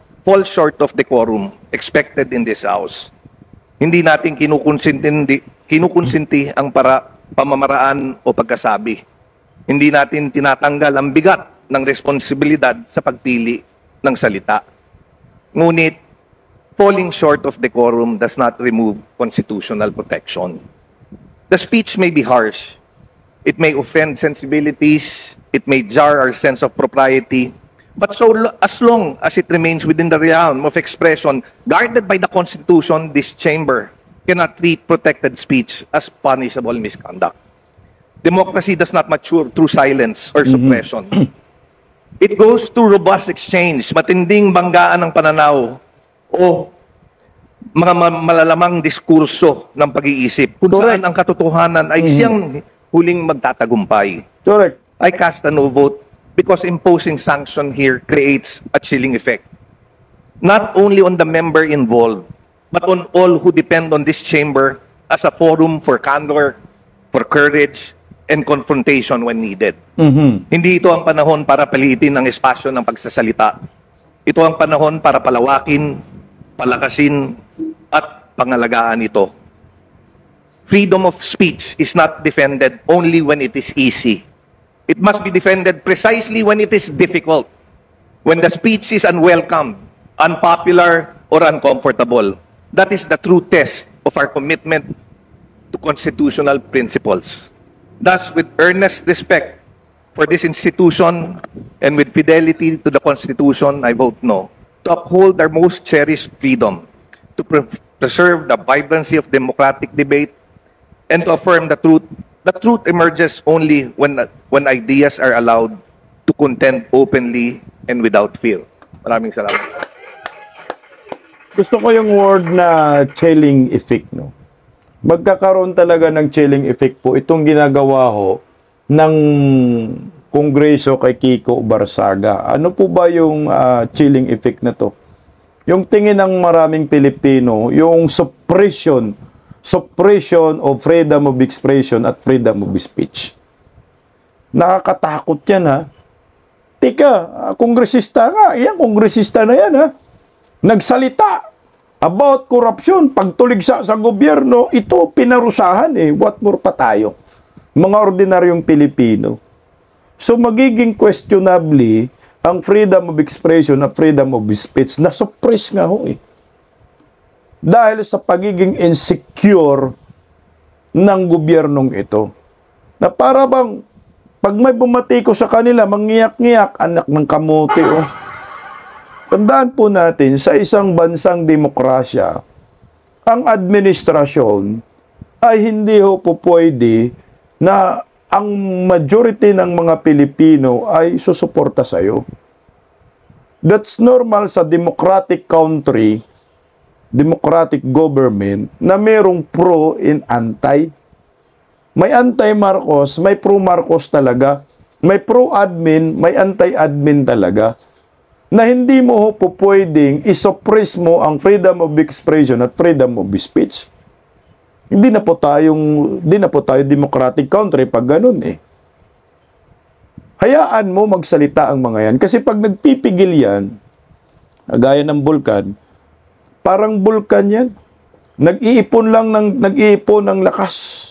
of the quorum expected in this House. Hindi natin kinukonsinti ang pamamaraan o pagkasabi. Hindi natin tinatanggal ang bigat ng responsibilidad sa pagpili ng salita. Ngunit, falling short of decorum does not remove constitutional protection. The speech may be harsh. It may offend sensibilities. It may jar our sense of propriety. But as long as it remains within the realm of expression guarded by the Constitution, this chamber cannot treat protected speech as punishable misconduct. Democracy does not mature through silence or suppression. It goes through robust exchange, matinding banggaan ng pananaw o mga malalamang diskurso ng pag-iisip kung saan ang katotohanan ay siyang huling magtatagumpay. Correct. I cast a no vote because imposing sanction here creates a chilling effect. Not only on the member involved, but on all who depend on this chamber as a forum for candor, for courage, and confrontation when needed. Hindi ito ang panahon para paliitin ang espasyo ng pagsasalita. Ito ang panahon para palawakin, palakasin, at pangalagaan ito. Freedom of speech is not defended only when it is easy. It must be defended precisely when it is difficult, when the speech is unwelcome, unpopular, or uncomfortable. That is the true test of our commitment to constitutional principles. Thus, with earnest respect for this institution and with fidelity to the Constitution, I vote no. To uphold our most cherished freedom, to preserve the vibrancy of democratic debate, and to affirm the truth. The truth emerges only when ideas are allowed to contend openly and without fear. Maraming salamat. Gusto ko yung word na chilling effect, no? Magkakaroon talaga ng chilling effect po itong ginagawa ho ng Kongreso kay Kiko Barsaga. Ano po ba yung chilling effect na to? Yung tingin ng maraming Pilipino, yung suppression of freedom of expression at freedom of speech. Nakakatakot yan, ha? Tika, kongresista nga. Yan, kongresista na yan, ha? Nagsalita about corruption, pagtuligsa sa gobyerno, ito pinarusahan, eh. What more pa tayo? Mga ordinaryong Pilipino. So, magiging questionably ang freedom of expression at freedom of speech na suppress nga ho, eh. Dahil sa pagiging insecure ng gobyernong ito. Na para bang, pag may bumati ko sa kanila, manghiyak-ngiyak, anak ng kamote, oh. Tandaan po natin, sa isang bansang demokrasya, ang administrasyon ay hindi ho po pwede na ang majority ng mga Pilipino ay susuporta sa iyo. That's normal sa democratic country, democratic government, na merong pro and anti. May anti-Marcos, may pro-Marcos talaga. May pro-admin, may anti-admin talaga. Na hindi mo ho po pwedeng isuppress mo ang freedom of expression at freedom of speech. Hindi na po tayo democratic country pag ganun, eh. Hayaan mo magsalita ang mga yan. Kasi pag nagpipigil yan, gaya ng bulkan, parang bulkan yan. Nag-iipon ng lakas.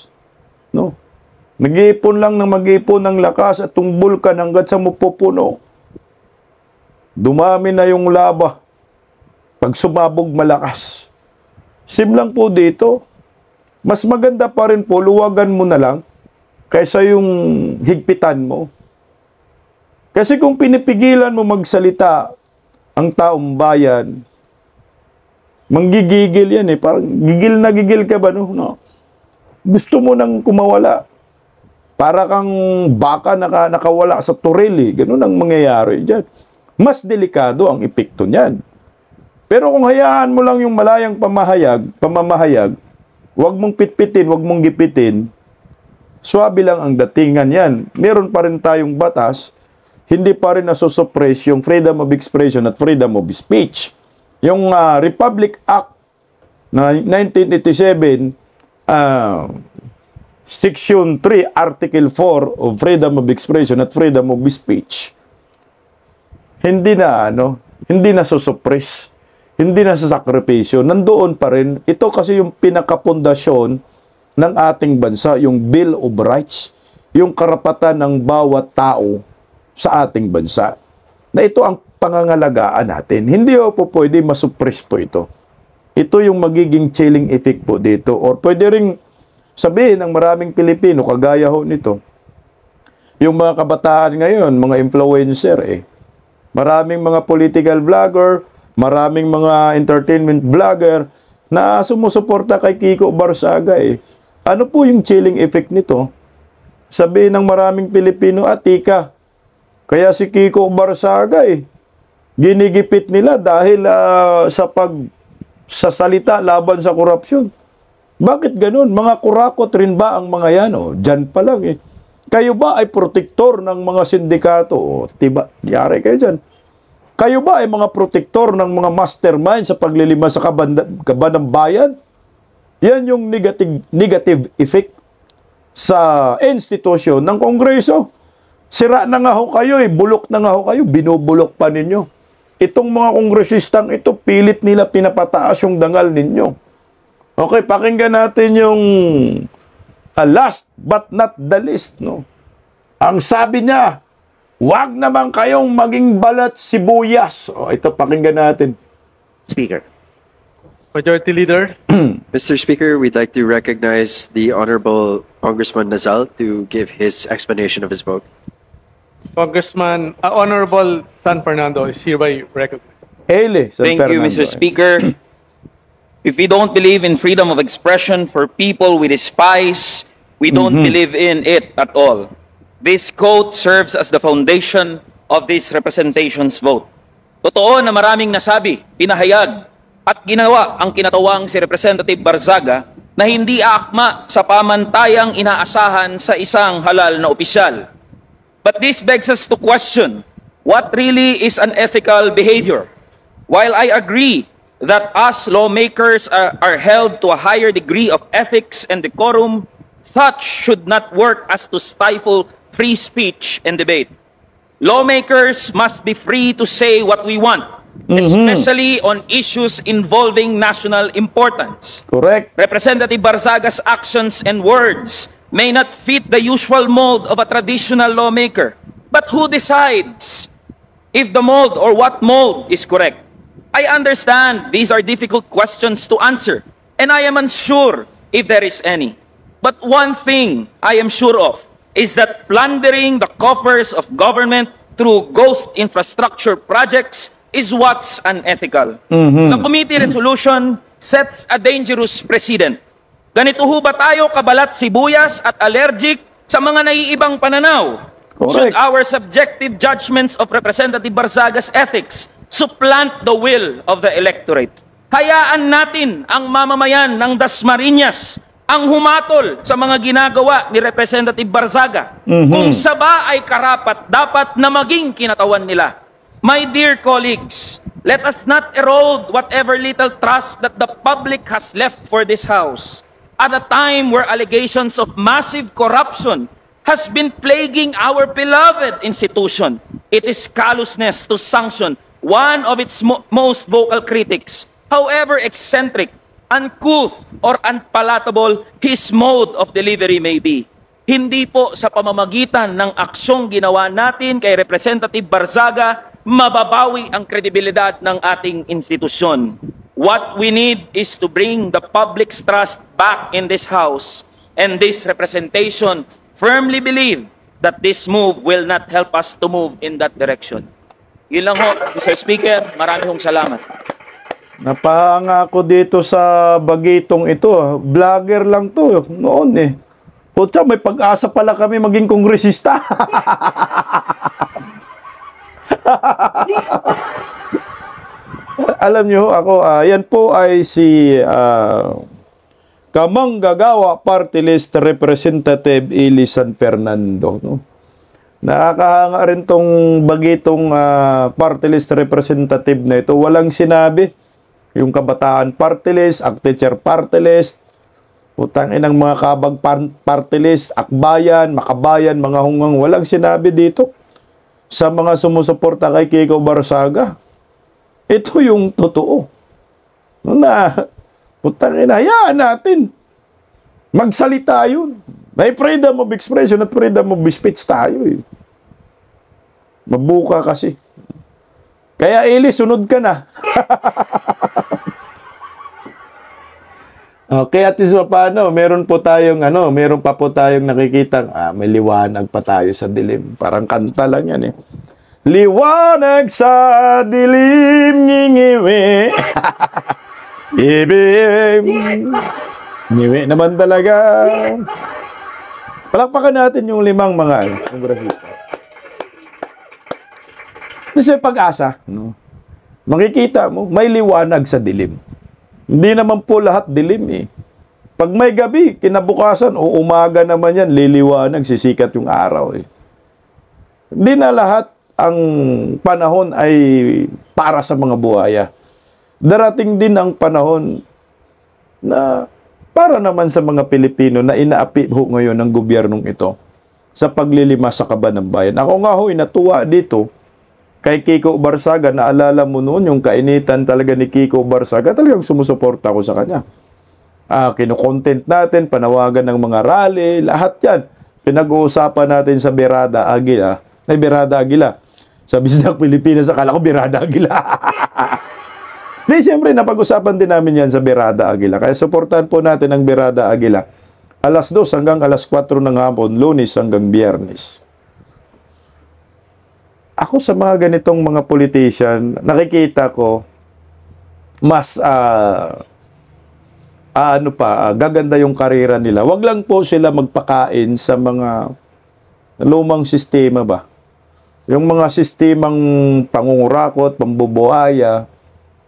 No? Nag-iipon lang ng mag-iipon ng lakas at itong bulkan hanggat sa mapupuno. Dumami na yung lava. Pag sumabog, malakas. Simlang po dito, mas maganda pa rin po, luwagan mo na lang kaysa yung higpitan mo. Kasi kung pinipigilan mo magsalita ang taong bayan, manggigigil yan, eh. Parang gigil na gigil ka ba, no? Gusto mo nang kumawala. Para kang baka nakawala sa turil, eh. Ganun ang mangyayari dyan. Mas delikado ang epekto niyan. Pero kung hayaan mo lang yung malayang pamamahayag, huwag mong pitpitin, huwag mong gipitin, swabe lang ang datingan yan. Meron pa rin tayong batas, hindi pa rin nasusuppress yung freedom of expression at freedom of speech. Yung Republic Act na 1987, Section 3, Article 4 of freedom of expression at freedom of speech, hindi na susuppress, hindi na sasakripisyo, nandoon pa rin. Ito kasi yung pinakapundasyon ng ating bansa, yung Bill of Rights, yung karapatan ng bawat tao sa ating bansa. Na ito ang pangangalagaan natin. Hindi po pwede masuppress po ito. Ito yung magiging chilling effect po dito. Or pwede ring sabihin ng maraming Pilipino, kagaya ho nito, yung mga kabataan ngayon, mga influencer, eh. Maraming mga political vlogger, maraming mga entertainment vlogger na sumusuporta kay Kiko Barsaga, eh. Ano po yung chilling effect nito? Sabihin ng maraming Pilipino, tika, kaya si Kiko Barsaga, eh, ginigipit nila dahil sa salita laban sa korupsyon. Bakit ganun? Mga kurakot rin ba ang mga yan? O, dyan pa lang, eh. Kayo ba ay protektor ng mga sindikato? O, tiba, yari kayo dyan. Kayo ba ay mga protektor ng mga mastermind sa paglilima sa kaban ng bayan? Yan yung negative effect sa institusyon ng Kongreso. Sira na nga ho kayo, eh. Bulok na nga ho kayo. Binubulok pa ninyo. Itong mga kongresistang ito, pilit nila pinapataas yung dangal ninyo. Okay, pakinggan natin yung last but not the least, no? Ang sabi niya, wag naman kayong maging balat sibuyas. O, ito, pakinggan natin. Speaker. Majority Leader. Mr. Speaker, we'd like to recognize the Honorable Congressman Nazal to give his explanation of his vote. Congressman, Honorable San Fernando is hereby recognized. San Thank you, Fernando. Mr. Speaker. If we don't believe in freedom of expression for people we despise, we don't believe in it at all. This quote serves as the foundation of this representation's vote. Totoo na maraming nasabi, pinahayag, at ginawa ang kinatawang si Representative Barzaga na hindi aakma sa pamantayang inaasahan sa isang halal na opisyal. But this begs us to question what really is unethical behavior. While I agree that us lawmakers are held to a higher degree of ethics and decorum, such should not work as to stifle free speech and debate. Lawmakers must be free to say what we want, especially on issues involving national importance. Correct. Representative Barzaga's actions and words may not fit the usual mold of a traditional lawmaker. But who decides if the mold or what mold is correct? I understand these are difficult questions to answer, and I am unsure if there is any. But one thing I am sure of is that plundering the coffers of government through ghost infrastructure projects is what's unethical. The committee resolution sets a dangerous precedent. Ganito ho ba tayo kabalat sibuyas at allergic sa mga naiibang pananaw? Correct. Should our subjective judgments of Representative Barzaga's ethics supplant the will of the electorate? Hayaan natin ang mamamayan ng Dasmariñas ang humatol sa mga ginagawa ni Representative Barzaga. Kung saba ay karapat dapat na maging kinatawan nila. My dear colleagues, let us not erode whatever little trust that the public has left for this House at a time where allegations of massive corruption has been plaguing our beloved institution. It is callousness to sanction one of its most vocal critics, however eccentric, uncouth, or unpalatable his mode of delivery may be. Hindi po sa pamamagitan ng aksyong ginawa natin kay Representative Barzaga mababawi ang kredibilidad ng ating institusyon. What we need is to bring the public's trust back in this House, and this representation firmly believe that this move will not help us to move in that direction. Yun lang ho, Mr. Speaker. Marami hong salamat. Napahanga ako dito sa bagitong ito. Vlogger lang to noon eh. Putsa, may pag-asa pala kami maging kongresista. Alam nyo, ako, yan po ay si Kamanggagawa Party List Representative Eli San Fernando. No? Nakakahanga rin tong bagitong Party List Representative na ito. Walang sinabi. Yung Kabataan Party List, Ak-Teacher Party List, utang inang mga Kabag Party List, Akbayan, Makabayan, mga hunggang, walang sinabi dito sa mga sumusuporta kay Kiko Barzaga. Ito yung totoo. Na, utang ina, hayaan natin. Magsalita yun. May freedom of expression at freedom of speech tayo eh. Mabuka kasi. Kaya Eli, sunod ka na. Okay, at least paano, meron pa po tayong nakikitang may liwanag pa tayo sa dilim. Parang kanta lang yan eh. Liwanag sa dilim, ngingiwi. Ibig. Ngiwi naman talaga. Palakpakan natin yung limang mga kongresista. Kasi pag-asa, no? Makikita mo, may liwanag sa dilim. Hindi naman po lahat dilim eh. Pag may gabi, kinabukasan o umaga naman yan, liliwanag, sisikat yung araw eh. Hindi na lahat ang panahon ay para sa mga buhaya. Darating din ang panahon na para naman sa mga Pilipino na inaapi ho ngayon ng gobyernong ito sa paglilimas sa kaban ng bayan. Ako nga ho, natuwa dito kay Kiko Barzaga. Naalala mo noon yung kainitan talaga ni Kiko Barzaga. Talagang sumusuporta ko sa kanya. Kino-content natin, panawagan ng mga rally, lahat yan. Pinag-uusapan natin sa Berada Aguila. Ay, Berada Aguila. Sa Bisdak Pilipinas, akala ko Berada Aguila. Di, siyempre, napag-usapan din namin yan sa Berada Aguila. Kaya supportan po natin ang Berada Aguila. Alas 2 hanggang alas 4 ng hapon, Lunes hanggang Biyernes. Ako sa mga ganitong mga politician, nakikita ko, mas, gaganda yung karera nila. Wag lang po sila magpakain sa mga lumang sistema ba. Yung mga sistemang pangungurakot, pambubuhaya,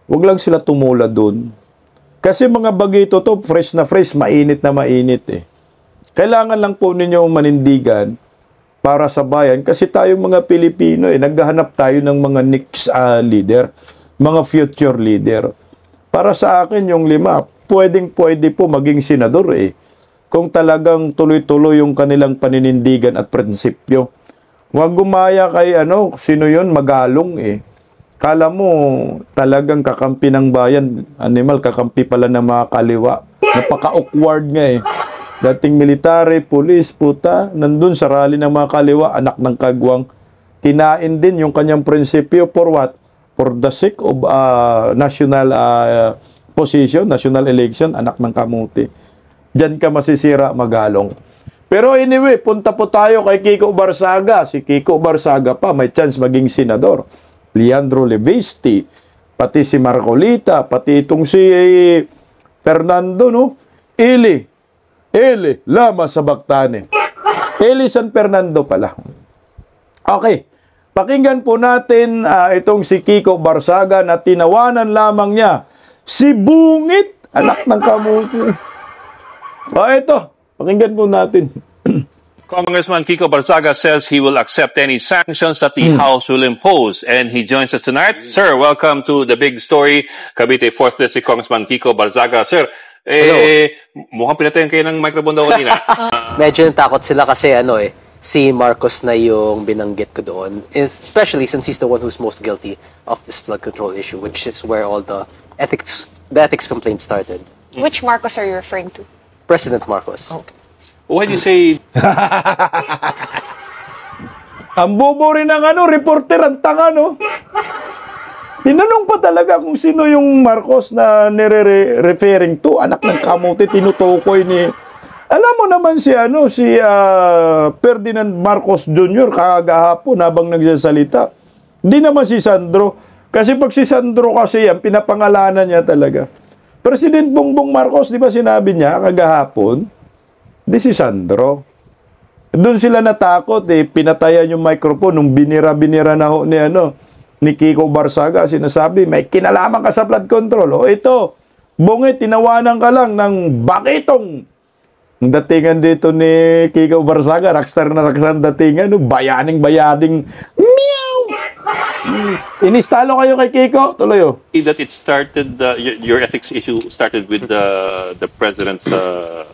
wag lang sila tumula dun. Kasi mga bagito to, fresh na fresh, mainit na mainit eh. Kailangan lang po ninyo manindigan para sa bayan. Kasi tayong mga Pilipino, naghahanap tayo ng mga next leader, mga future leader. Para sa akin, yung 5, pwede po maging senador kung talagang tuloy-tuloy yung kanilang paninindigan at prinsipyo. Huwag gumaya kay sino yun, Magalong Kala mo talagang kakampi ng bayan, animal, kakampi pala ng mga kaliwa. Napaka-awkward nga Dating military, police, puta, nandun sa rally ng mga kaliwa, anak ng kagwang. Kinain din yung kanyang prinsipyo for what? For the sake of national position, national election, anak ng kamuti. Diyan ka masisira, Magalong. Pero anyway, punta po tayo kay Kiko Barsaga. Si Kiko Barsaga pa, may chance maging senador. Leandro Levesti, pati si Marcolita, pati itong si Fernando, Eli, Lama sa Bactane. Eli San Fernando pala. Okay, pakinggan po natin itong si Kiko Barsaga na tinawanan lamang niya si Bungit, anak ng kamuti. Ito, pakinggan po natin. Congressman Kiko Barzaga says he will accept any sanctions that the House will impose, and he joins us tonight. Sir, welcome to the big story. Cavite 4th District Congressman Kiko Barzaga. Sir, mukhang pinatayan kayo ng microphone daw kanina. Medyo natakot sila kasi si Marcos na yung binanggit ko doon, especially since he's the one who's most guilty of this flood control issue, which is where all the ethics complaint started. Which Marcos are you referring to? President Marcos. Okay. When you say... Ang bobo rin ng reporter, ang tanga, Tinanong pa talaga kung sino yung Marcos na nire-referring to. Anak ng kamuti, tinutukoy ni... Alam mo naman si Ferdinand Marcos Jr. kagahapon habang nagsasalita. Di naman si Sandro. Kasi pag si Sandro kasi yan, pinapangalanan niya talaga. President Bongbong Marcos, di ba sinabi niya kagahapon? Di si Sandro. Doon sila natakot pinatayan yung microphone nung binira-binira na ni Kiko Barsaga. Sinasabi, may kinalaman ka sa flood control. Ito, Bungit, tinawanan ka lang ng bakitong. Ang datingan dito ni Kiko Barsaga, rockstar na rockstar datingan, bayaning-bayading, meow! Inistalo kayo kay Kiko, tuloy That it started, your ethics issue started with the president's, the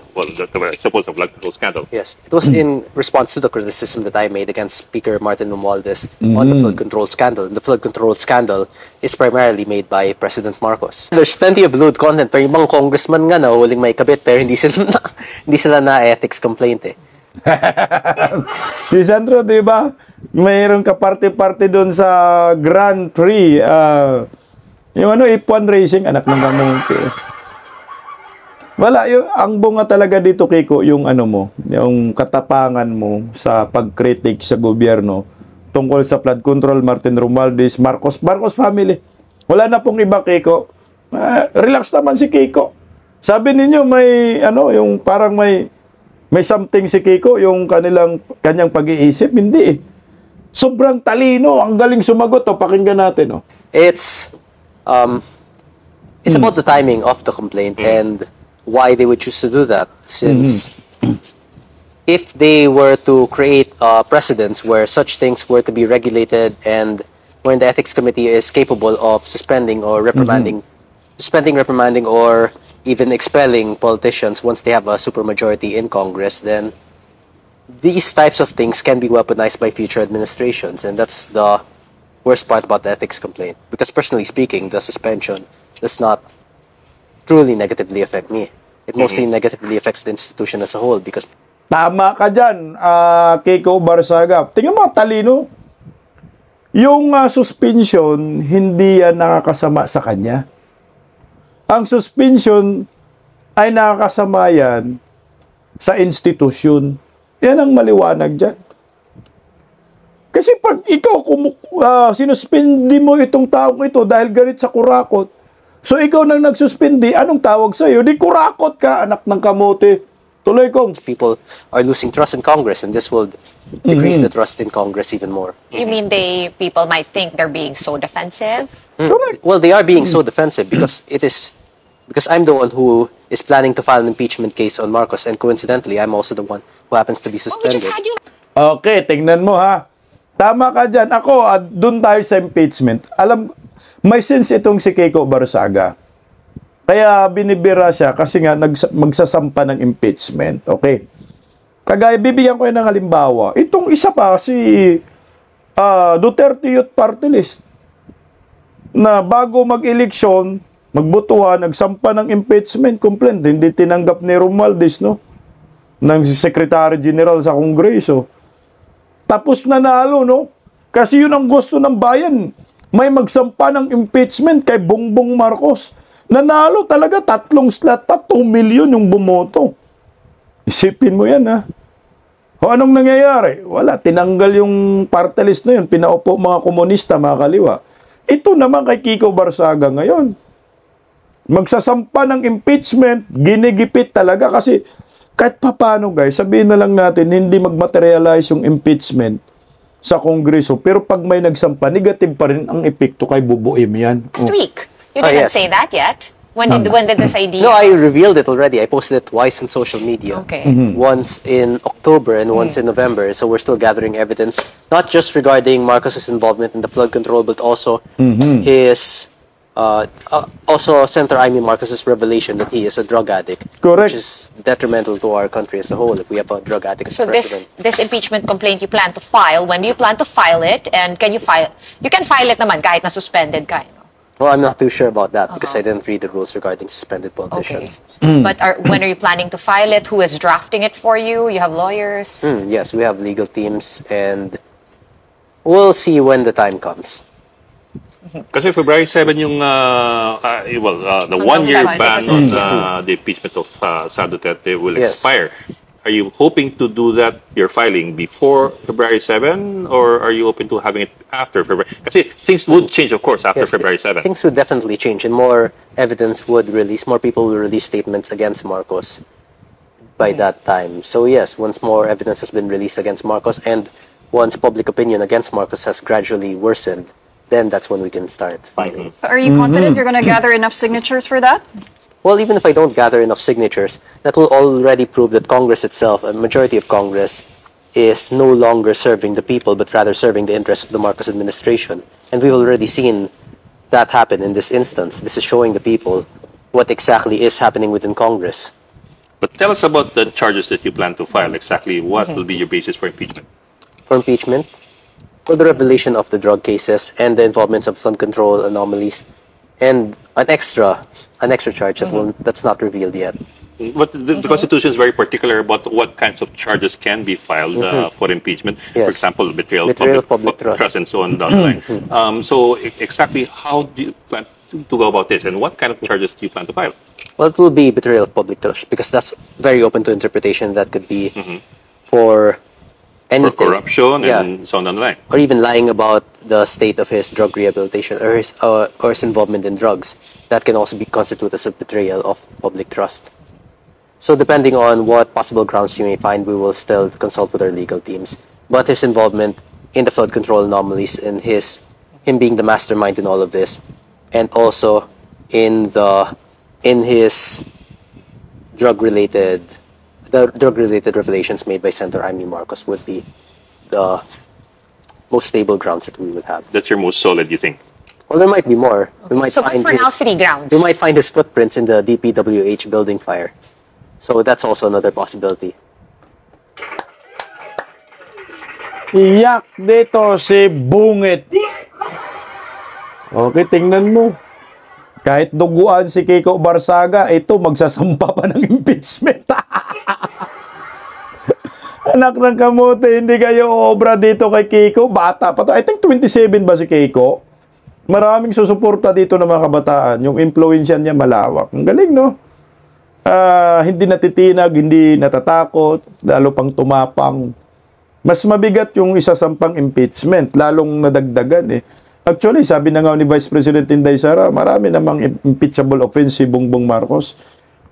supposed flood control scandal. Yes, it was in response to the criticism that I made against Speaker Martin Romualdez on the flood control scandal. The flood control scandal is primarily made by President Marcos. There's plenty of lewd content, pero yung mga congressman nga huling may kabit, pero hindi sila na ethics complaint Si Sandro, di ba? Mayroon ka parte-parte doon sa Grand Prix. Yung Ipon Racing, anak ng kamuti. Wala, ang bunga talaga dito, Kiko, yung yung katapangan mo sa pag-critic sa gobyerno tungkol sa flood control, Martin Romualdez, Marcos family. Wala na pong iba, Kiko. Relax naman si Kiko. Sabi ninyo may yung parang may something si Kiko, yung kanyang pag-iisip, hindi Sobrang talino, ang galing sumagot pakinggan natin It's about the timing of the complaint and why they would choose to do that, since if they were to create precedents where such things were to be regulated and when the ethics committee is capable of suspending or reprimanding or even expelling politicians once they have a supermajority in Congress, then these types of things can be weaponized by future administrations, and that's the worst part about the ethics complaint. Because personally speaking, the suspension does not truly negatively affect me. It mostly negatively affects the institution as a whole because... Tama ka dyan, Kiko Barsaga. Tingnan mo, talino. Yung suspension, hindi yan nakakasama sa kanya. Ang suspension ay nakakasama yan sa institusyon. Yan ang maliwanag dyan. Kasi pag ikaw sinuspindi mo itong taong ito dahil galit sa kurakot, so ikaw nang nagsuspindi, anong tawag sa'yo? Di kurakot ka, anak ng kamote. Tuloy kong. People are losing trust in Congress and this will decrease the trust in Congress even more. You mean people might think they're being so defensive? Correct. Well, they are being so defensive because I'm the one who is planning to file an impeachment case on Marcos, and coincidentally, I'm also the one who happens to be suspended. Okay, tingnan mo ha. Tama ka dyan. Ako, dun tayo sa impeachment. May sense itong si Kiko Barsaga. Kaya binibira siya kasi nga magsasampa ng impeachment. Okay. Kagaya, bibigyan ko yun ng halimbawa. Itong isa pa, si Duterte Youth Party List, na bago mag-eleksyon, magbutuhan, nagsampa ng impeachment complaint. Hindi tinanggap ni Romualdez, no? Ng Secretary General sa Kongreso. Tapos nanalo, no? Kasi yun ang gusto ng bayan. May magsampa ng impeachment kay Bongbong Marcos. Nanalo talaga, 3 slot pa, 2 million yung bumoto. Isipin mo yan, ha? O anong nangyayari? Wala, tinanggal yung party list na yun. Pinaupo mga komunista, mga kaliwa. Ito naman kay Kiko Barsaga ngayon. Magsasampa ng impeachment, ginigipit talaga kasi kahit papano guys, sabihin na lang natin, hindi mag-materialize yung impeachment sa Kongreso. Pero pag may nagsampa, negative pa rin ang epekto kay Bubuim yan. Next week. You didn't say that yet. When did this idea? No, I revealed it already. I posted it twice on social media. Okay. Once in October and once in November. So we're still gathering evidence, not just regarding Marcos's involvement in the flood control, but also his also Senator Amy Marcos's revelation that he is a drug addict, Correct. which is detrimental to our country as a whole if we have a drug addict as So president. this impeachment complaint you plan to file, when do you plan to file it? And can you file? You can file it naman kahit na suspended ka. Well, I'm not too sure about that because I didn't read the rules regarding suspended politicians. But when are you planning to file it? Who is drafting it for you? You have lawyers? Yes, we have legal teams and we'll see when the time comes. Kasi February 7 yung, the one-year ban on the impeachment of Sa Duterte will expire. Are you hoping to do that, your filing, before February 7? Or are you open to having it after February? Kasi things would change, of course, after February 7. Things would definitely change and more evidence would release, more people will release statements against Marcos by that time. So yes, once more evidence has been released against Marcos and once public opinion against Marcos has gradually worsened, then that's when we can start filing. So are you confident you're going to gather enough signatures for that? Well, even if I don't gather enough signatures, that will already prove that Congress itself, a majority of Congress, is no longer serving the people, but rather serving the interests of the Marcos administration. And we've already seen that happen in this instance. This is showing the people what exactly is happening within Congress. But tell us about the charges that you plan to file. Exactly what will be your basis for impeachment? For impeachment, for the revelation of the drug cases and the involvement of flood control anomalies, and an extra charge that's not revealed yet. But the Constitution is very particular about what kinds of charges can be filed for impeachment. For example, betrayal of public trust and so on down the line. So exactly how do you plan to go about this, and what kind of charges do you plan to file? Well, it will be betrayal of public trust because that's very open to interpretation. That could be for anything. For corruption and so on down the line. Or even lying about the state of his drug rehabilitation or his involvement in drugs. That can also be constituted as a betrayal of public trust. So depending on what possible grounds you may find, we will still consult with our legal teams. But his involvement in the flood control anomalies and him being the mastermind in all of this, and also in his drug-related revelations made by Senator Amy Marcos would be the most stable grounds that we would have. That's your most solid, you think? Well, there might be more. We might So but for now, 3 grounds. We might find his footprints in the DPWH building fire. So that's also another possibility. Iyak dito si Bungit. Okay, tingnan mo. Kahit duguan si Kiko Barsaga, ito magsasampa pa ng impeachment. Anak ng kamote, hindi kayo obra dito kay Kiko. Bata pa to. I think 27 ba si Kiko? Maraming susuporta dito ng mga kabataan. Yung influensya niya malawak. Ang galing, no? Hindi natitinag, hindi natatakot, lalo pang tumapang. Mas mabigat yung isasampang impeachment, lalong nadagdagan eh. Actually, sabi na nga ni Vice President Inday Sara, marami namang impeachable offense si Bongbong Marcos.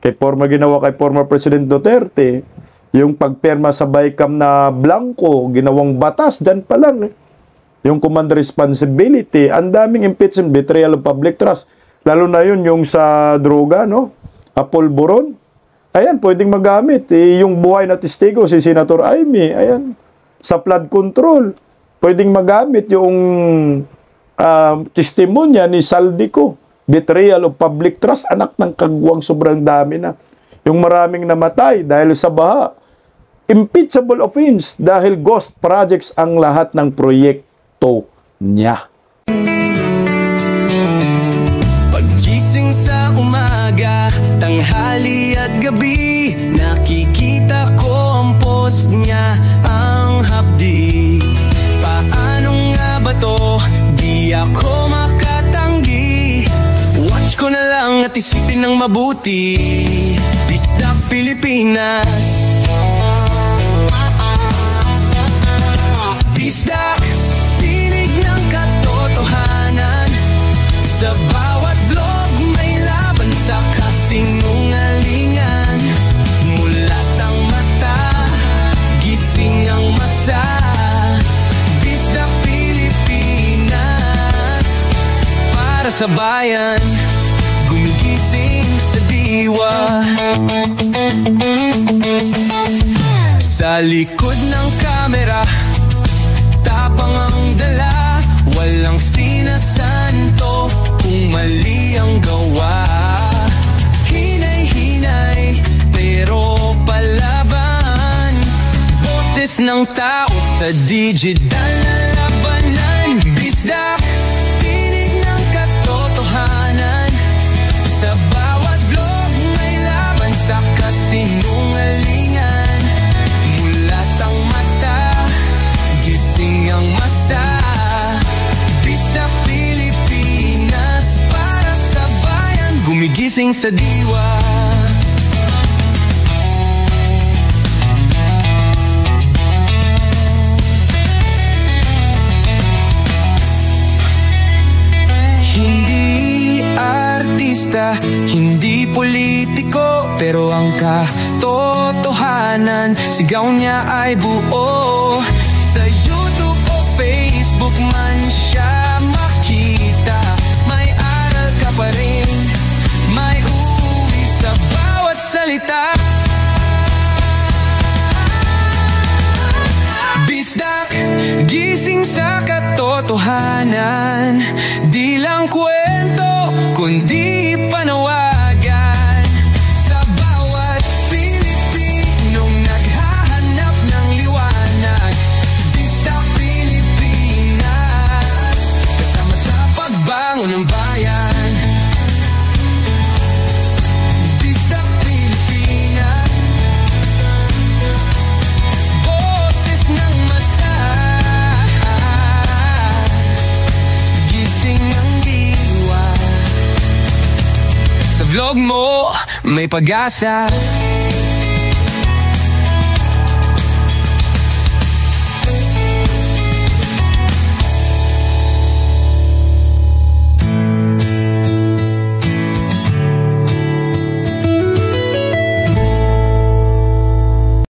Ginawa kay former President Duterte. Yung pagperma sa BICAM na blanco, ginawang batas, dyan pa lang eh. Yung command responsibility, ang daming impeachment, betrayal of public trust. Lalo na yun, yung sa droga, no? Apolboron. Ayan, pwedeng magamit. Yung buhay na testigo, si Senator Amy. Ayan. sa flood control. Pwedeng magamit yung testimonya ni Saldico. Betrayal of public trust, anak ng kagwang, sobrang dami na. Yung maraming namatay dahil sa baha. Impeachable offense dahil ghost projects ang lahat ng proyekto niya. Paggising sa umaga, tanghali at gabi, nakikita ko ang post niya, ang hapdi. Paano nga ba to? Di ako makatanggi. Watch ko na lang at isipin ng mabuti. Bisdak Pilipinas, Bisdak, tinig ng katotohanan. Sa bawat vlog may laban sa kasinungalingan. Mulat ang mata, gising ang masa. Bisdak Pilipinas, para sa bayan, gumigising sa diwa. Sa likod ng kamera, tapang ang dala, walang sinasanto kung mali ang gawa. Hinay-hinay, pero palaban. Boses ng tao sa digital na labanan. Bisdak, tinig ng katotohanan. Sa bawat vlog may laban sa kasinungalingan. Mulat ang mata, gising ang masa. Bisdak Pilipinas, para sa bayan, gumigising sa diwa. Hindi artista, hindi politiko, pero ang katotohanan, sigaw niya ay buo. Sa YouTube o Facebook man siya makita, may aral ka pa rin, may uwi sa bawat salita. Bisdak, gising sa katotohanan, di lang kwento, kundi panawagan. Sa bawat Pilipinong naghahanap ng liwanag. Bisdak Pilipinas, kasama sa pagbangon ng bayan. Bisdak Pilipinas, boses ng masa, gising ang diwa. Sa vlog mo may pag-asa.